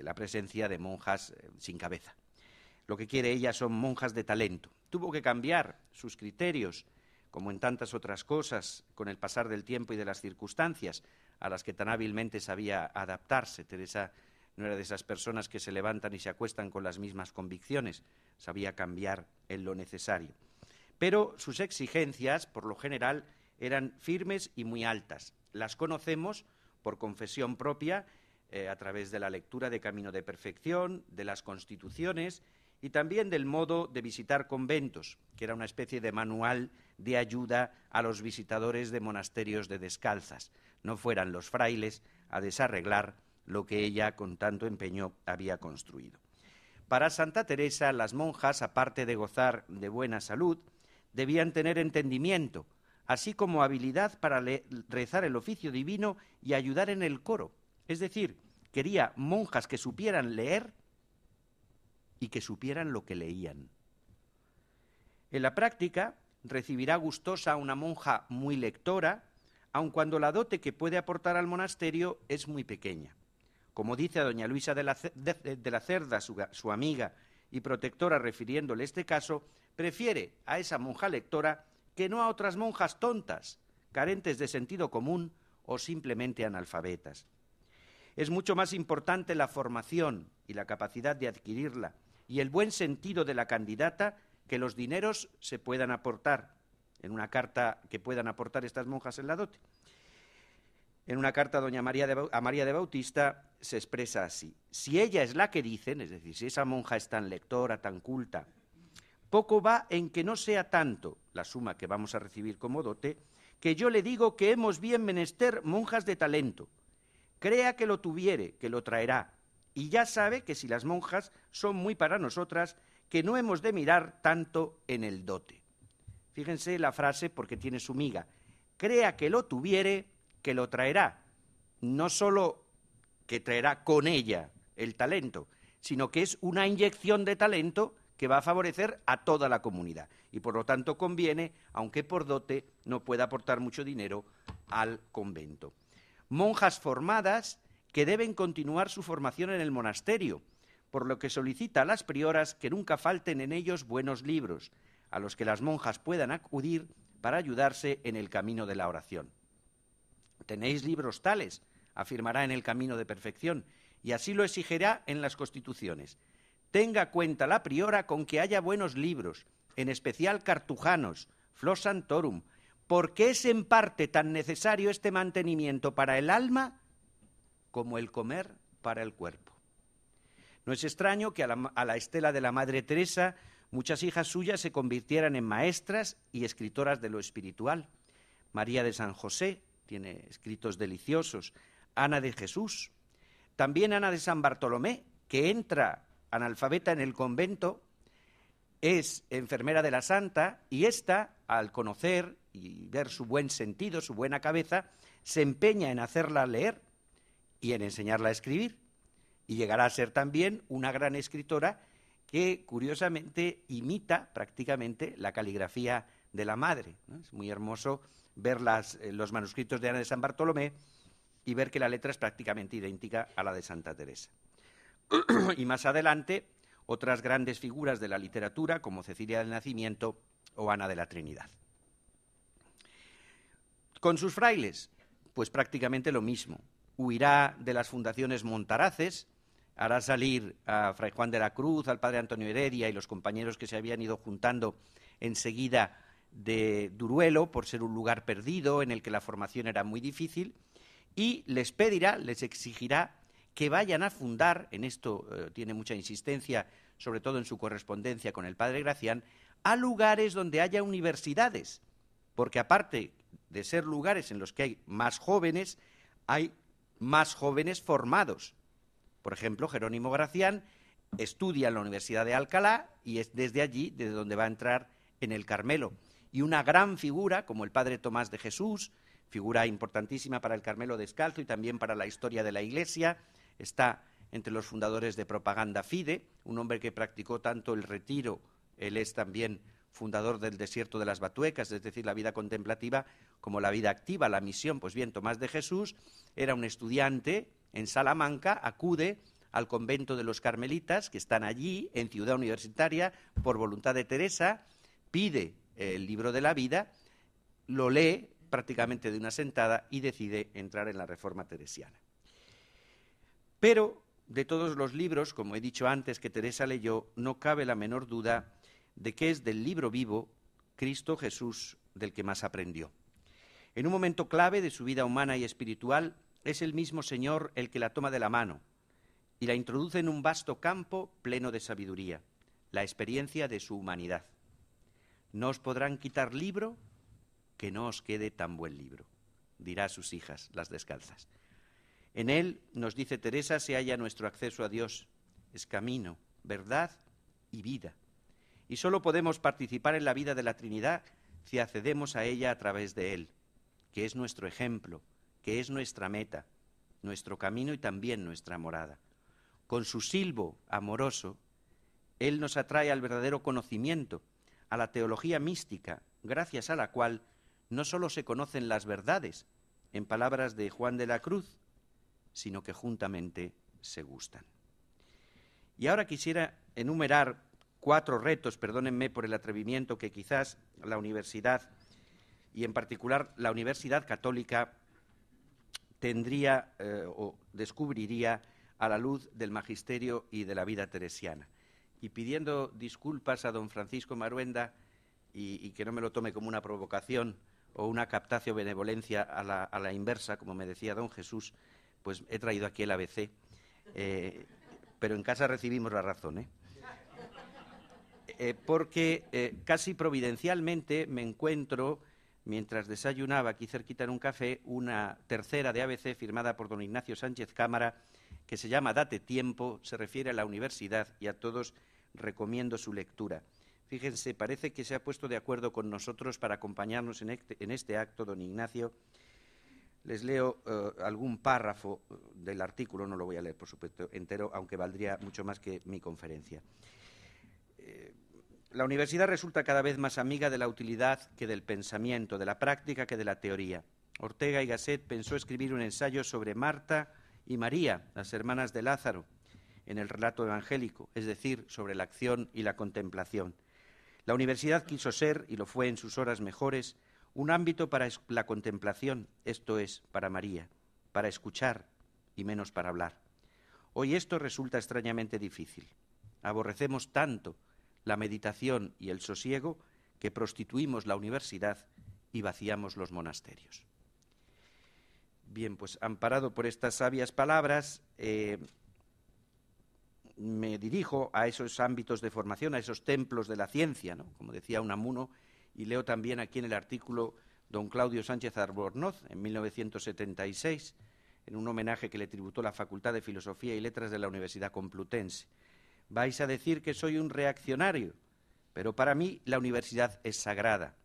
Speaker 2: la presencia de monjas sin cabeza. Lo que quiere ella son monjas de talento. Tuvo que cambiar sus criterios, como en tantas otras cosas, con el pasar del tiempo y de las circunstancias a las que tan hábilmente sabía adaptarse. Teresa no era de esas personas que se levantan y se acuestan con las mismas convicciones, sabía cambiar en lo necesario. Pero sus exigencias, por lo general, eran firmes y muy altas. Las conocemos por confesión propia, a través de la lectura de Camino de Perfección, de las Constituciones y también del modo de visitar conventos, que era una especie de manual de ayuda a los visitadores de monasterios de descalzas. No fueran los frailes a desarreglar lo que ella con tanto empeño había construido. Para Santa Teresa, las monjas, aparte de gozar de buena salud, debían tener entendimiento, así como habilidad para rezar el oficio divino y ayudar en el coro. Es decir, quería monjas que supieran leer y que supieran lo que leían. En la práctica, recibirá gustosa a una monja muy lectora, aun cuando la dote que puede aportar al monasterio es muy pequeña. Como dice a doña Luisa de la Cerda, su amiga y protectora, refiriéndole este caso, prefiere a esa monja lectora que no a otras monjas tontas, carentes de sentido común o simplemente analfabetas. Es mucho más importante la formación y la capacidad de adquirirla y el buen sentido de la candidata que los dineros se puedan aportar, en una carta que puedan aportar estas monjas en la dote. En una carta a María de Bautista se expresa así: si ella es la que dicen, es decir, si esa monja es tan lectora, tan culta, poco va en que no sea tanto la suma que vamos a recibir como dote, que yo le digo que hemos bien menester monjas de talento. Crea que lo tuviere, que lo traerá, y ya sabe que si las monjas son muy para nosotras, que no hemos de mirar tanto en el dote. Fíjense la frase porque tiene su miga. Crea que lo tuviere, que lo traerá. No solo que traerá con ella el talento, sino que es una inyección de talento que va a favorecer a toda la comunidad. Y por lo tanto conviene, aunque por dote no pueda aportar mucho dinero al convento. Monjas formadas que deben continuar su formación en el monasterio, por lo que solicita a las prioras que nunca falten en ellos buenos libros, a los que las monjas puedan acudir para ayudarse en el camino de la oración. Tenéis libros tales, afirmará en el Camino de Perfección, y así lo exigirá en las Constituciones. Tenga cuenta la priora con que haya buenos libros, en especial cartujanos, Flos Santorum, porque es en parte tan necesario este mantenimiento para el alma como el comer para el cuerpo. No es extraño que a la estela de la Madre Teresa muchas hijas suyas se convirtieran en maestras y escritoras de lo espiritual. María de San José tiene escritos deliciosos, Ana de Jesús, también Ana de San Bartolomé, que entra analfabeta en el convento, es enfermera de la Santa y ésta, al conocer y ver su buen sentido, su buena cabeza, se empeña en hacerla leer y en enseñarla a escribir. Y llegará a ser también una gran escritora que, curiosamente, imita prácticamente la caligrafía de la madre, ¿no? Es muy hermoso ver los manuscritos de Ana de San Bartolomé y ver que la letra es prácticamente idéntica a la de Santa Teresa. Y más adelante, otras grandes figuras de la literatura, como Cecilia del Nacimiento o Ana de la Trinidad. Con sus frailes, pues prácticamente lo mismo. Huirá de las fundaciones montaraces, hará salir a Fray Juan de la Cruz, al padre Antonio Heredia y los compañeros que se habían ido juntando enseguida de Duruelo, por ser un lugar perdido en el que la formación era muy difícil, y les pedirá, les exigirá que vayan a fundar, en esto tiene mucha insistencia, sobre todo en su correspondencia con el padre Gracián, a lugares donde haya universidades, porque aparte de ser lugares en los que hay más jóvenes formados. Por ejemplo, Jerónimo Gracián estudia en la Universidad de Alcalá y es desde allí desde donde va a entrar en el Carmelo. Y una gran figura, como el padre Tomás de Jesús, figura importantísima para el Carmelo Descalzo y también para la historia de la Iglesia, está entre los fundadores de Propaganda Fide, un hombre que practicó tanto el retiro, él es también fundador del desierto de las Batuecas, es decir, la vida contemplativa como la vida activa, la misión. Pues bien, Tomás de Jesús era un estudiante en Salamanca, acude al convento de los Carmelitas, que están allí, en Ciudad Universitaria, por voluntad de Teresa, pide el libro de la vida, lo lee prácticamente de una sentada y decide entrar en la Reforma teresiana. Pero de todos los libros, como he dicho antes, que Teresa leyó, no cabe la menor duda de que es del libro vivo, Cristo Jesús, del que más aprendió. En un momento clave de su vida humana y espiritual, es el mismo Señor el que la toma de la mano y la introduce en un vasto campo pleno de sabiduría, la experiencia de su humanidad. No os podrán quitar libro que no os quede tan buen libro, dirá a sus hijas, las descalzas. En él, nos dice Teresa, se halla nuestro acceso a Dios. Es camino, verdad y vida. Y solo podemos participar en la vida de la Trinidad si accedemos a ella a través de él, que es nuestro ejemplo, que es nuestra meta, nuestro camino y también nuestra morada. Con su silbo amoroso, él nos atrae al verdadero conocimiento, a la teología mística, gracias a la cual no solo se conocen las verdades, en palabras de Juan de la Cruz, sino que juntamente se gustan. Y ahora quisiera enumerar 4 retos, perdónenme por el atrevimiento, que quizás la universidad, y en particular la Universidad Católica, tendría o descubriría a la luz del magisterio y de la vida teresiana. Y pidiendo disculpas a don Francisco Maruenda, y que no me lo tome como una provocación o una captatio benevolencia a la inversa, como me decía don Jesús, pues he traído aquí el ABC, pero en casa recibimos la razón, porque casi providencialmente me encuentro, mientras desayunaba aquí cerquita en un café, una tercera de ABC firmada por don Ignacio Sánchez Cámara, que se llama Date tiempo, se refiere a la universidad y a todos recomiendo su lectura. Fíjense, parece que se ha puesto de acuerdo con nosotros para acompañarnos en este acto, don Ignacio. Les leo algún párrafo del artículo, no lo voy a leer, por supuesto, entero, aunque valdría mucho más que mi conferencia. La universidad resulta cada vez más amiga de la utilidad que del pensamiento, de la práctica que de la teoría. Ortega y Gasset pensó escribir un ensayo sobre Marta y María, las hermanas de Lázaro, en el relato evangélico, es decir, sobre la acción y la contemplación. La universidad quiso ser, y lo fue en sus horas mejores, un ámbito para la contemplación, esto es, para María, para escuchar y menos para hablar. Hoy esto resulta extrañamente difícil. Aborrecemos tanto la meditación y el sosiego que prostituimos la universidad y vaciamos los monasterios. Bien, pues amparado por estas sabias palabras, me dirijo a esos ámbitos de formación, a esos templos de la ciencia, ¿no? Como decía Unamuno, y leo también aquí en el artículo don Claudio Sánchez Albornoz, en 1976, en un homenaje que le tributó la Facultad de Filosofía y Letras de la Universidad Complutense. Vais a decir que soy un reaccionario, pero para mí la universidad es sagrada.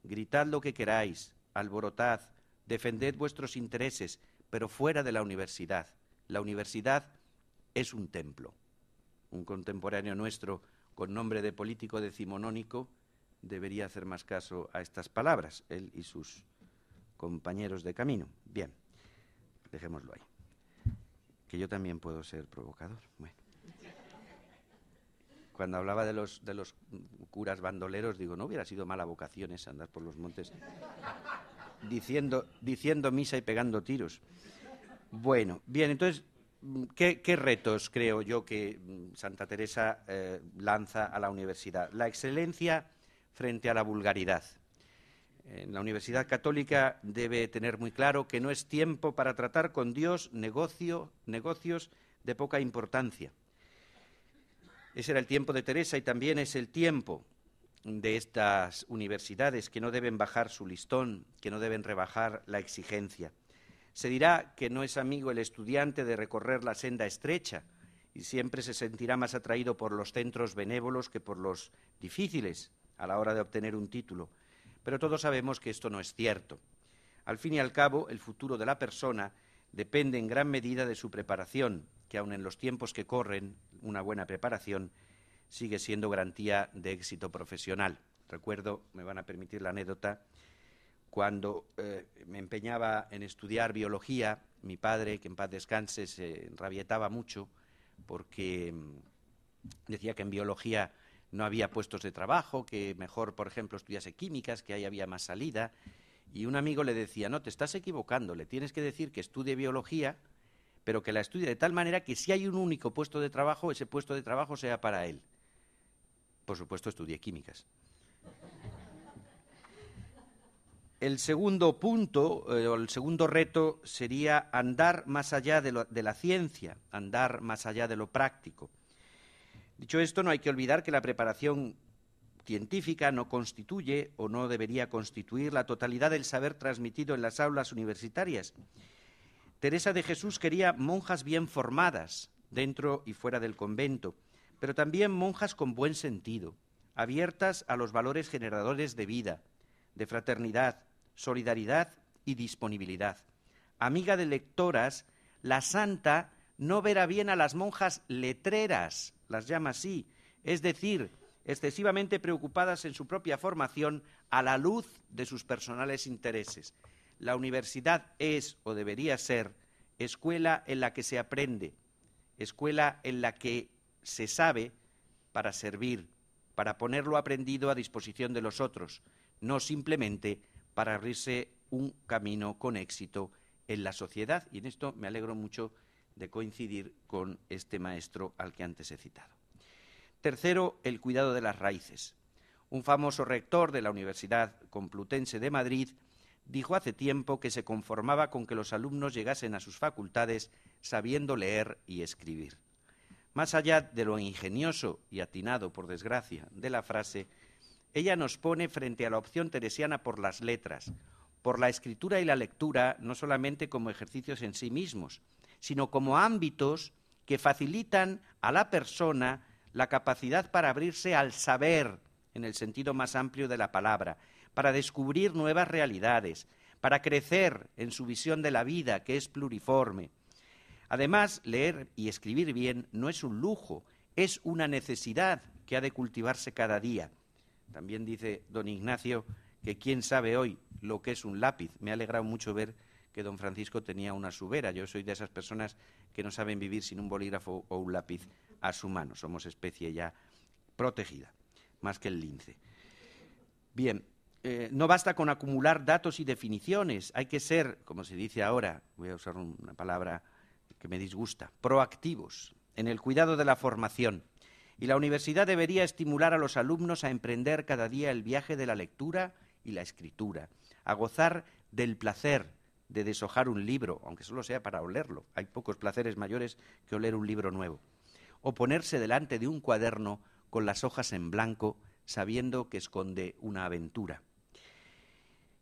Speaker 2: Gritad lo que queráis, alborotad, defended vuestros intereses, pero fuera de la universidad. La universidad es un templo. Un contemporáneo nuestro con nombre de político decimonónico debería hacer más caso a estas palabras, él y sus compañeros de camino. Bien, dejémoslo ahí. Que yo también puedo ser provocador. Bueno. Cuando hablaba de los curas bandoleros, digo, no hubiera sido mala vocación esa, andar por los montes diciendo misa y pegando tiros. Bueno, bien, entonces, ¿qué retos creo yo que Santa Teresa lanza a la universidad? La excelencia frente a la vulgaridad. En la Universidad Católica debe tener muy claro que no es tiempo para tratar con Dios negocios de poca importancia. Ese era el tiempo de Teresa y también es el tiempo de estas universidades que no deben bajar su listón, que no deben rebajar la exigencia. Se dirá que no es amigo el estudiante de recorrer la senda estrecha y siempre se sentirá más atraído por los centros benévolos que por los difíciles a la hora de obtener un título. Pero todos sabemos que esto no es cierto. Al fin y al cabo, el futuro de la persona depende en gran medida de su preparación, que aun en los tiempos que corren, una buena preparación sigue siendo garantía de éxito profesional. Recuerdo, me van a permitir la anécdota, cuando me empeñaba en estudiar biología, mi padre, que en paz descanse, se enrabietaba mucho porque decía que en biología no había puestos de trabajo, que mejor, por ejemplo, estudiase químicas, que ahí había más salida. Y un amigo le decía, no, te estás equivocando, le tienes que decir que estudie biología, pero que la estudie de tal manera que si hay un único puesto de trabajo, ese puesto de trabajo sea para él. Por supuesto, estudié químicas. El segundo punto, o el segundo reto, sería andar más allá de la ciencia, andar más allá de lo práctico. Dicho esto, no hay que olvidar que la preparación científica no constituye o no debería constituir la totalidad del saber transmitido en las aulas universitarias. Teresa de Jesús quería monjas bien formadas, dentro y fuera del convento, pero también monjas con buen sentido, abiertas a los valores generadores de vida, de fraternidad, solidaridad y disponibilidad. Amiga de lectoras, la santa no verá bien a las monjas letreras, las llama así, es decir, excesivamente preocupadas en su propia formación a la luz de sus personales intereses. La universidad es, o debería ser, escuela en la que se aprende, escuela en la que se sabe para servir, para poner lo aprendido a disposición de los otros, no simplemente para abrirse un camino con éxito en la sociedad. Y en esto me alegro mucho de coincidir con este maestro al que antes he citado. Tercero, el cuidado de las raíces. Un famoso rector de la Universidad Complutense de Madrid dijo hace tiempo que se conformaba con que los alumnos llegasen a sus facultades sabiendo leer y escribir. Más allá de lo ingenioso y atinado, por desgracia, de la frase, ella nos pone frente a la opción teresiana por las letras, por la escritura y la lectura, no solamente como ejercicios en sí mismos, sino como ámbitos que facilitan a la persona la capacidad para abrirse al saber, en el sentido más amplio de la palabra, para descubrir nuevas realidades, para crecer en su visión de la vida, que es pluriforme. Además, leer y escribir bien no es un lujo, es una necesidad que ha de cultivarse cada día. También dice don Ignacio que quién sabe hoy lo que es un lápiz. Me ha alegrado mucho ver que don Francisco tenía una subera. Yo soy de esas personas que no saben vivir sin un bolígrafo o un lápiz a su mano. Somos especie ya protegida, más que el lince. Bien, no basta con acumular datos y definiciones. Hay que ser, como se dice ahora, voy a usar una palabra que me disgusta, proactivos en el cuidado de la formación. Y la universidad debería estimular a los alumnos a emprender cada día el viaje de la lectura y la escritura, a gozar del placer de deshojar un libro, aunque solo sea para olerlo. Hay pocos placeres mayores que oler un libro nuevo. O ponerse delante de un cuaderno con las hojas en blanco, sabiendo que esconde una aventura.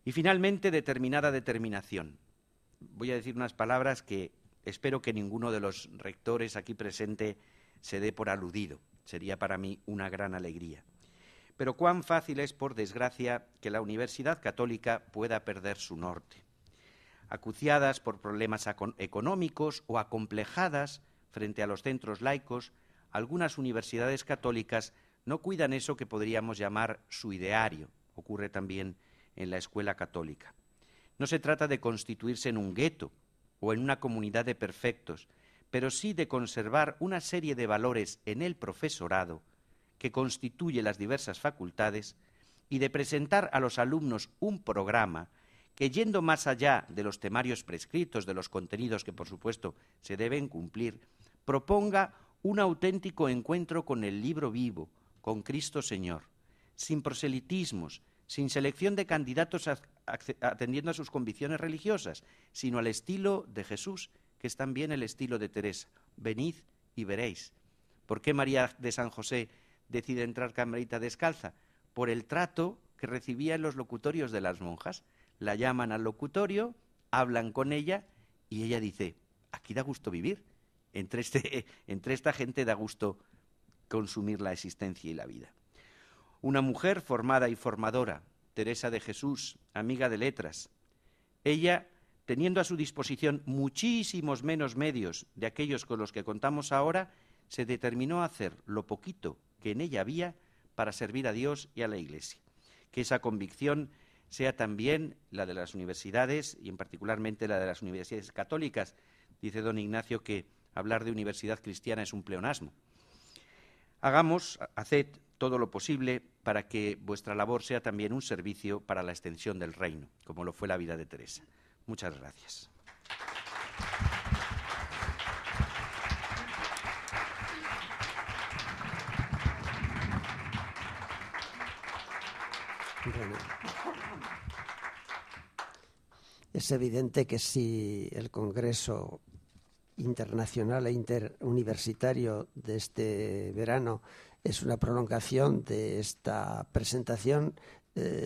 Speaker 2: Y finalmente, determinada determinación. Voy a decir unas palabras que espero que ninguno de los rectores aquí presente se dé por aludido. Sería para mí una gran alegría. Pero cuán fácil es, por desgracia, que la Universidad Católica pueda perder su norte. Acuciadas por problemas económicos o acomplejadas frente a los centros laicos, algunas universidades católicas no cuidan eso que podríamos llamar su ideario. Ocurre también en la escuela católica. No se trata de constituirse en un gueto o en una comunidad de perfectos, pero sí de conservar una serie de valores en el profesorado que constituye las diversas facultades y de presentar a los alumnos un programa que, yendo más allá de los temarios prescritos, de los contenidos que, por supuesto, se deben cumplir, proponga un auténtico encuentro con el libro vivo, con Cristo Señor, sin proselitismos, sin selección de candidatos atendiendo a sus convicciones religiosas, sino al estilo de Jesús, que es también el estilo de Teresa. Venid y veréis. ¿Por qué María de San José decide entrar Carmelita descalza? Por el trato que recibía en los locutorios de las monjas. La llaman al locutorio, hablan con ella y ella dice, aquí da gusto vivir. Entre esta gente da gusto consumir la existencia y la vida. Una mujer formada y formadora, Teresa de Jesús, amiga de letras. Ella, teniendo a su disposición muchísimos menos medios de aquellos con los que contamos ahora, se determinó a hacer lo poquito que en ella había para servir a Dios y a la Iglesia. que esa convicción sea también la de las universidades y en particularmente la de las universidades católicas. Dice don Ignacio que hablar de universidad cristiana es un pleonasmo. Haced todo lo posible para que vuestra labor sea también un servicio para la extensión del reino, como lo fue la vida de Teresa. Muchas gracias.
Speaker 4: Bueno, es evidente que si el Congreso Internacional e Interuniversitario de este verano es una prolongación de esta presentación,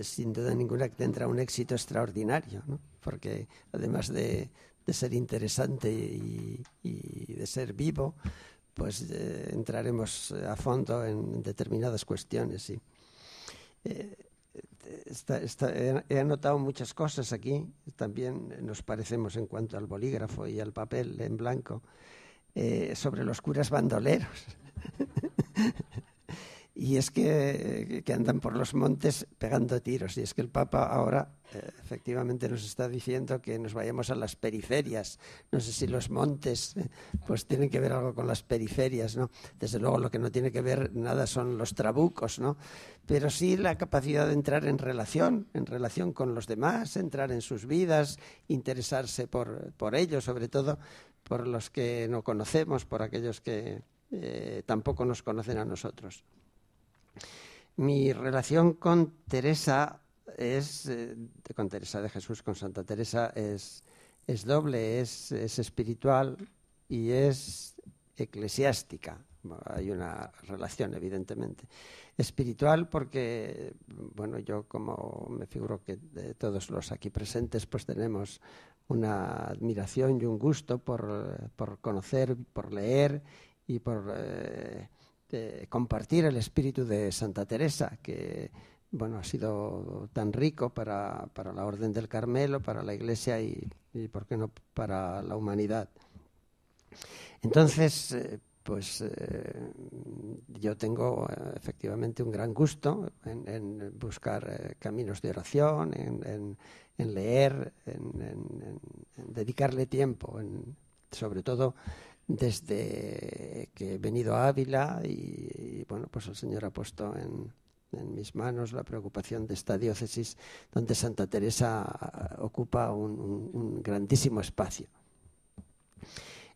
Speaker 4: sin duda ninguna que tendrá un éxito extraordinario, ¿no? Porque además de ser interesante y de ser vivo, pues entraremos a fondo en determinadas cuestiones. ¿Sí? He anotado muchas cosas aquí, también nos parecemos en cuanto al bolígrafo y al papel en blanco, sobre los curas bandoleros. Y es que andan por los montes pegando tiros. Y es que el Papa ahora efectivamente nos está diciendo que nos vayamos a las periferias. No sé si los montes pues tienen que ver algo con las periferias, ¿no? Desde luego lo que no tiene que ver nada son los trabucos, ¿no? Pero sí la capacidad de entrar en relación con los demás, entrar en sus vidas, interesarse por ellos, sobre todo por los que no conocemos, por aquellos que tampoco nos conocen a nosotros. Mi relación con Teresa con Teresa de Jesús, con Santa Teresa, es doble, es espiritual y es eclesiástica. Bueno, hay una relación, evidentemente. Espiritual porque, bueno, yo como me figuro que todos los aquí presentes pues tenemos una admiración y un gusto por conocer, por leer y por compartir el espíritu de Santa Teresa, que bueno, ha sido tan rico para la Orden del Carmelo, para la Iglesia y ¿por qué no para la humanidad? Entonces, yo tengo efectivamente un gran gusto en buscar caminos de oración, en leer, en dedicarle tiempo, sobre todo desde que he venido a Ávila y bueno, pues el Señor ha puesto en mis manos la preocupación de esta diócesis donde Santa Teresa ocupa un grandísimo espacio.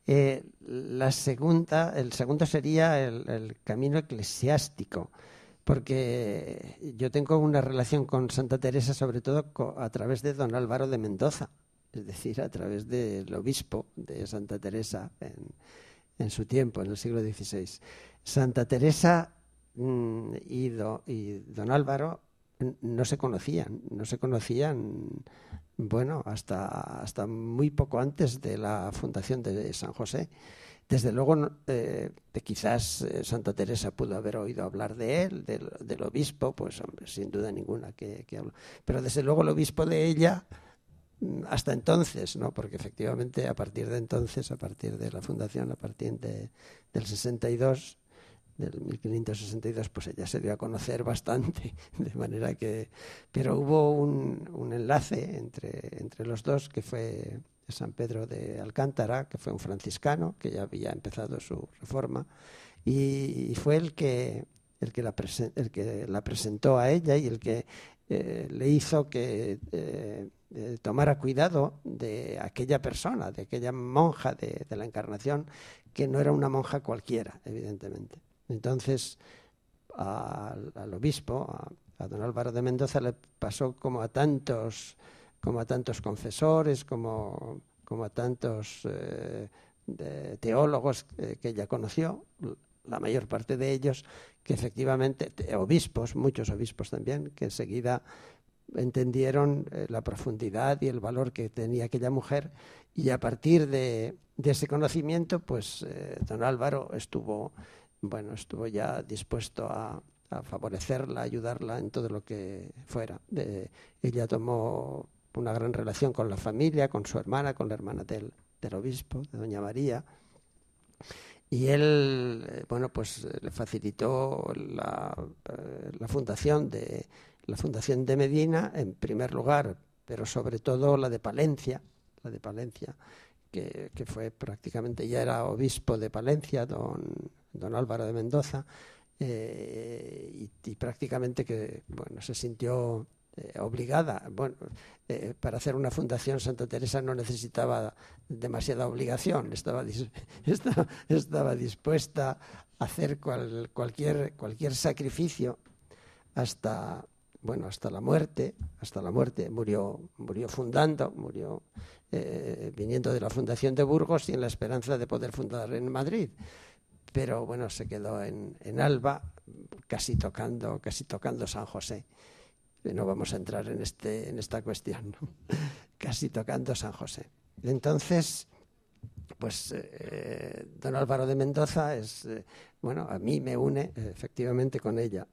Speaker 4: El segundo sería el camino eclesiástico, porque yo tengo una relación con Santa Teresa sobre todo a través de don Álvaro de Mendoza, es decir, a través del obispo de Santa Teresa en su tiempo, en el siglo XVI. Santa Teresa y don Álvaro no se conocían, bueno, hasta muy poco antes de la fundación de San José. Desde luego, quizás Santa Teresa pudo haber oído hablar de él, del obispo, pues hombre, sin duda ninguna que habló. Pero desde luego el obispo de ella, hasta entonces, ¿no? Porque efectivamente a partir de entonces, a partir de la fundación, a partir del 62, del 1562, pues ella se dio a conocer bastante, de manera que... Pero hubo un enlace entre los dos, que fue San Pedro de Alcántara, que fue un franciscano, que ya había empezado su reforma, y fue el que la presentó a ella y el que le hizo que tomara cuidado de aquella persona, de aquella monja de la Encarnación, que no era una monja cualquiera, evidentemente. Entonces, al obispo, a don Álvaro de Mendoza, le pasó como a tantos confesores, como a tantos teólogos que ella conoció, la mayor parte de ellos, que efectivamente, obispos, muchos obispos también, que enseguida entendieron la profundidad y el valor que tenía aquella mujer, y a partir de ese conocimiento, pues don Álvaro estuvo ya dispuesto a favorecerla, a ayudarla en todo lo que fuera. Ella tomó una gran relación con la familia, con su hermana, con la hermana del obispo, de doña María, Y él, bueno, pues le facilitó la fundación de Medina, en primer lugar, pero sobre todo la de Palencia, que fue prácticamente, ya era obispo de Palencia, don Álvaro de Mendoza, y prácticamente que, bueno, se sintió obligada. Bueno, para hacer una fundación, Santa Teresa no necesitaba demasiada obligación, estaba dispuesta a hacer cualquier sacrificio hasta la muerte. Murió viniendo de la fundación de Burgos y en la esperanza de poder fundar en Madrid. Pero bueno, se quedó en Alba, casi tocando San José. No vamos a entrar en esta cuestión, ¿no? Casi tocando San José. Entonces, pues don Álvaro de Mendoza a mí me une efectivamente con ella.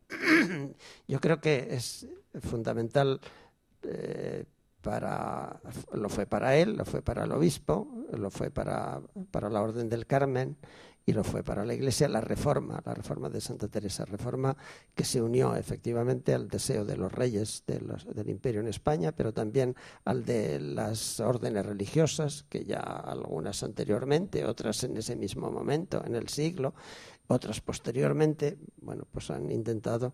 Speaker 4: Yo creo que es fundamental, lo fue para él, lo fue para el obispo, lo fue para la Orden del Carmen y lo fue para la Iglesia, la reforma de Santa Teresa, reforma que se unió efectivamente al deseo de los reyes del imperio en España, pero también al de las órdenes religiosas, que ya algunas anteriormente, otras en ese mismo momento, en el siglo, otras posteriormente, bueno, pues han intentado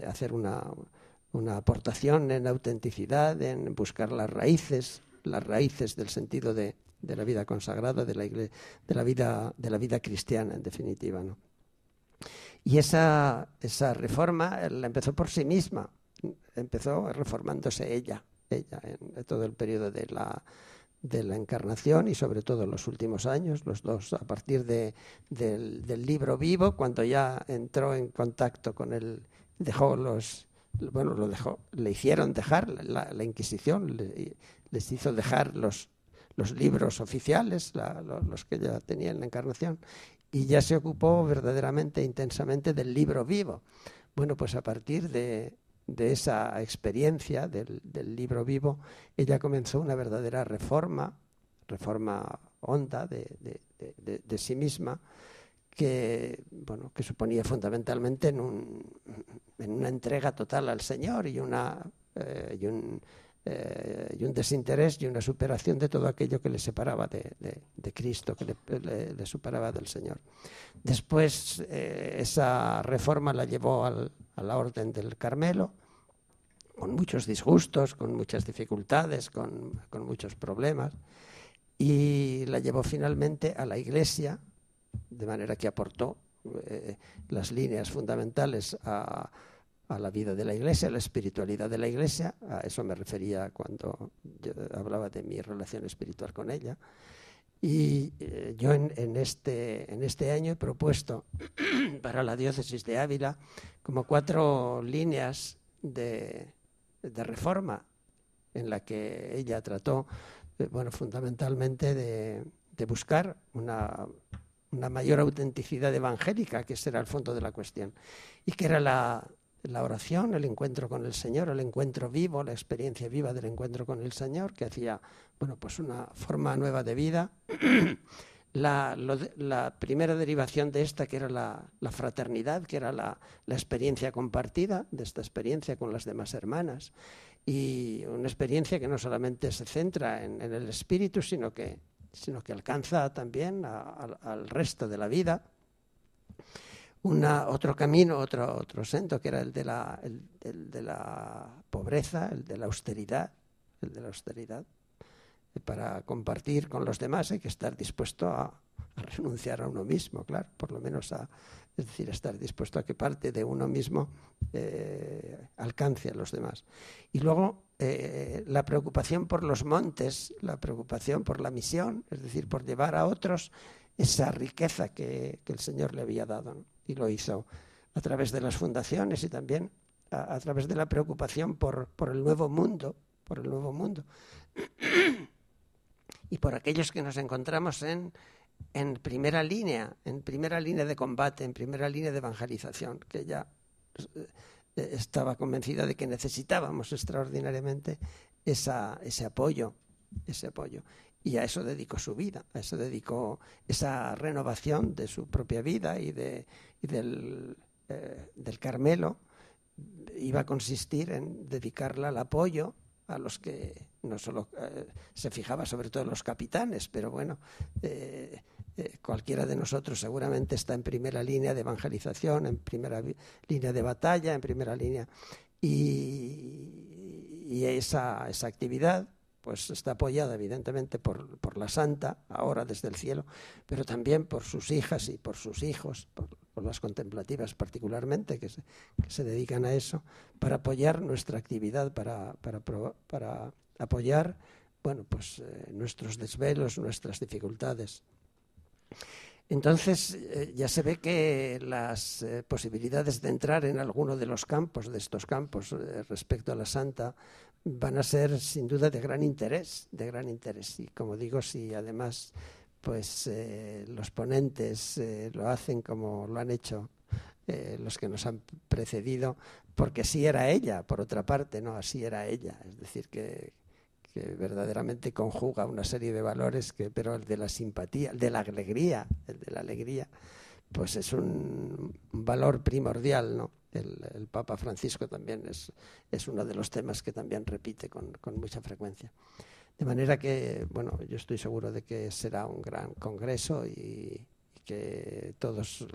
Speaker 4: hacer una aportación en autenticidad, en buscar las raíces del sentido de la vida consagrada, de la vida cristiana, en definitiva, ¿no? Y esa reforma la empezó por sí misma, empezó reformándose ella en todo el periodo de la Encarnación y sobre todo en los últimos años, los dos, a partir del libro vivo, cuando ya entró en contacto con él, le hicieron dejar la Inquisición, les hizo dejar los libros oficiales, los que ya tenía en la Encarnación, y ya se ocupó verdaderamente, intensamente del libro vivo. Bueno, pues a partir de esa experiencia del libro vivo, ella comenzó una verdadera reforma honda de sí misma, que suponía fundamentalmente en una entrega total al Señor y un desinterés y una superación de todo aquello que le separaba de Cristo, que le separaba del Señor. Después esa reforma la llevó a la Orden del Carmelo, con muchos disgustos, con muchas dificultades, con muchos problemas, y la llevó finalmente a la Iglesia, de manera que aportó las líneas fundamentales a la vida de la Iglesia, a la espiritualidad de la Iglesia. A eso me refería cuando yo hablaba de mi relación espiritual con ella. Y yo en este año he propuesto para la diócesis de Ávila como 4 líneas de reforma en la que ella trató, fundamentalmente de buscar una mayor autenticidad evangélica, que ese era el fondo de la cuestión, y que era la oración, el encuentro con el Señor, el encuentro vivo, la experiencia viva del encuentro con el Señor, que hacía una forma nueva de vida. La primera derivación de esta, que era la fraternidad, que era la experiencia compartida de esta experiencia con las demás hermanas, y una experiencia que no solamente se centra en el espíritu, sino que alcanza también al resto de la vida. Otro camino, otro sendo, que era el de la pobreza, el de la austeridad. Para compartir con los demás hay que estar dispuesto a renunciar a uno mismo, claro, por lo menos es decir, estar dispuesto a que parte de uno mismo alcance a los demás. Y luego la preocupación por los montes, la preocupación por la misión, es decir, por llevar a otros esa riqueza que el Señor le había dado, ¿no? Y lo hizo a través de las fundaciones y también a través de la preocupación por el nuevo mundo, y por aquellos que nos encontramos en primera línea de combate, en primera línea de evangelización, que ella estaba convencida de que necesitábamos extraordinariamente ese apoyo. y a eso dedicó su vida, a eso dedicó esa renovación de su propia vida y del Carmelo. Iba a consistir en dedicarla al apoyo a los que no solo se fijaba sobre todo en los capitanes, pero bueno, cualquiera de nosotros seguramente está en primera línea de evangelización, en primera línea de batalla, en primera línea, y esa actividad pues está apoyada evidentemente por la Santa, ahora desde el cielo, pero también por sus hijas y por sus hijos, por las contemplativas particularmente, que se dedican a eso, para apoyar nuestra actividad, para apoyar, bueno, pues nuestros desvelos, nuestras dificultades. Entonces ya se ve que las posibilidades de entrar en alguno de los campos, de estos campos respecto a la Santa, van a ser sin duda de gran interés. Y como digo, si además pues los ponentes lo hacen como lo han hecho los que nos han precedido, porque sí era ella, por otra parte, no, así era ella, es decir, que verdaderamente conjuga una serie de valores, pero el de la simpatía, el de la alegría, pues es un valor primordial, ¿no? El Papa Francisco también es uno de los temas que también repite con mucha frecuencia. De manera que, bueno, yo estoy seguro de que será un gran congreso y que todas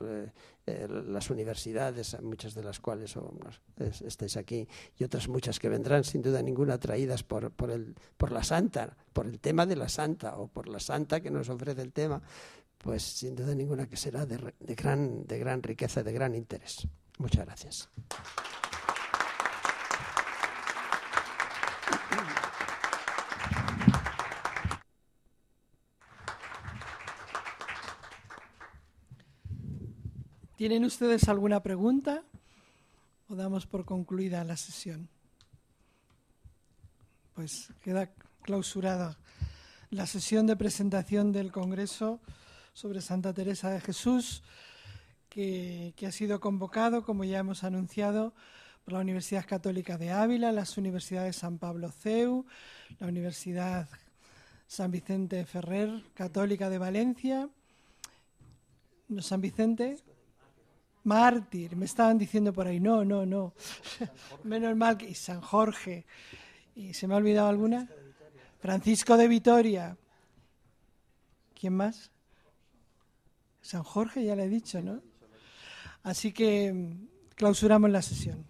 Speaker 4: las universidades, muchas de las cuales estáis aquí, y otras muchas que vendrán, sin duda ninguna, atraídas por la Santa, por el tema de la Santa, o por la Santa que nos ofrece el tema, pues sin duda ninguna que será de gran riqueza, de gran interés. Muchas gracias.
Speaker 1: ¿Tienen ustedes alguna pregunta? ¿O damos por concluida la sesión? Pues queda clausurada la sesión de presentación del Congreso sobre Santa Teresa de Jesús, que ha sido convocado, como ya hemos anunciado, por la Universidad Católica de Ávila, las Universidades San Pablo CEU, la Universidad San Vicente Ferrer Católica de Valencia, San Vicente Mártir, me estaban diciendo por ahí, no, menos mal que, y San Jorge, ¿y se me ha olvidado alguna? Francisco de Vitoria. ¿Quién más? San Jorge, ya le he dicho, ¿no? Así que clausuramos la sesión.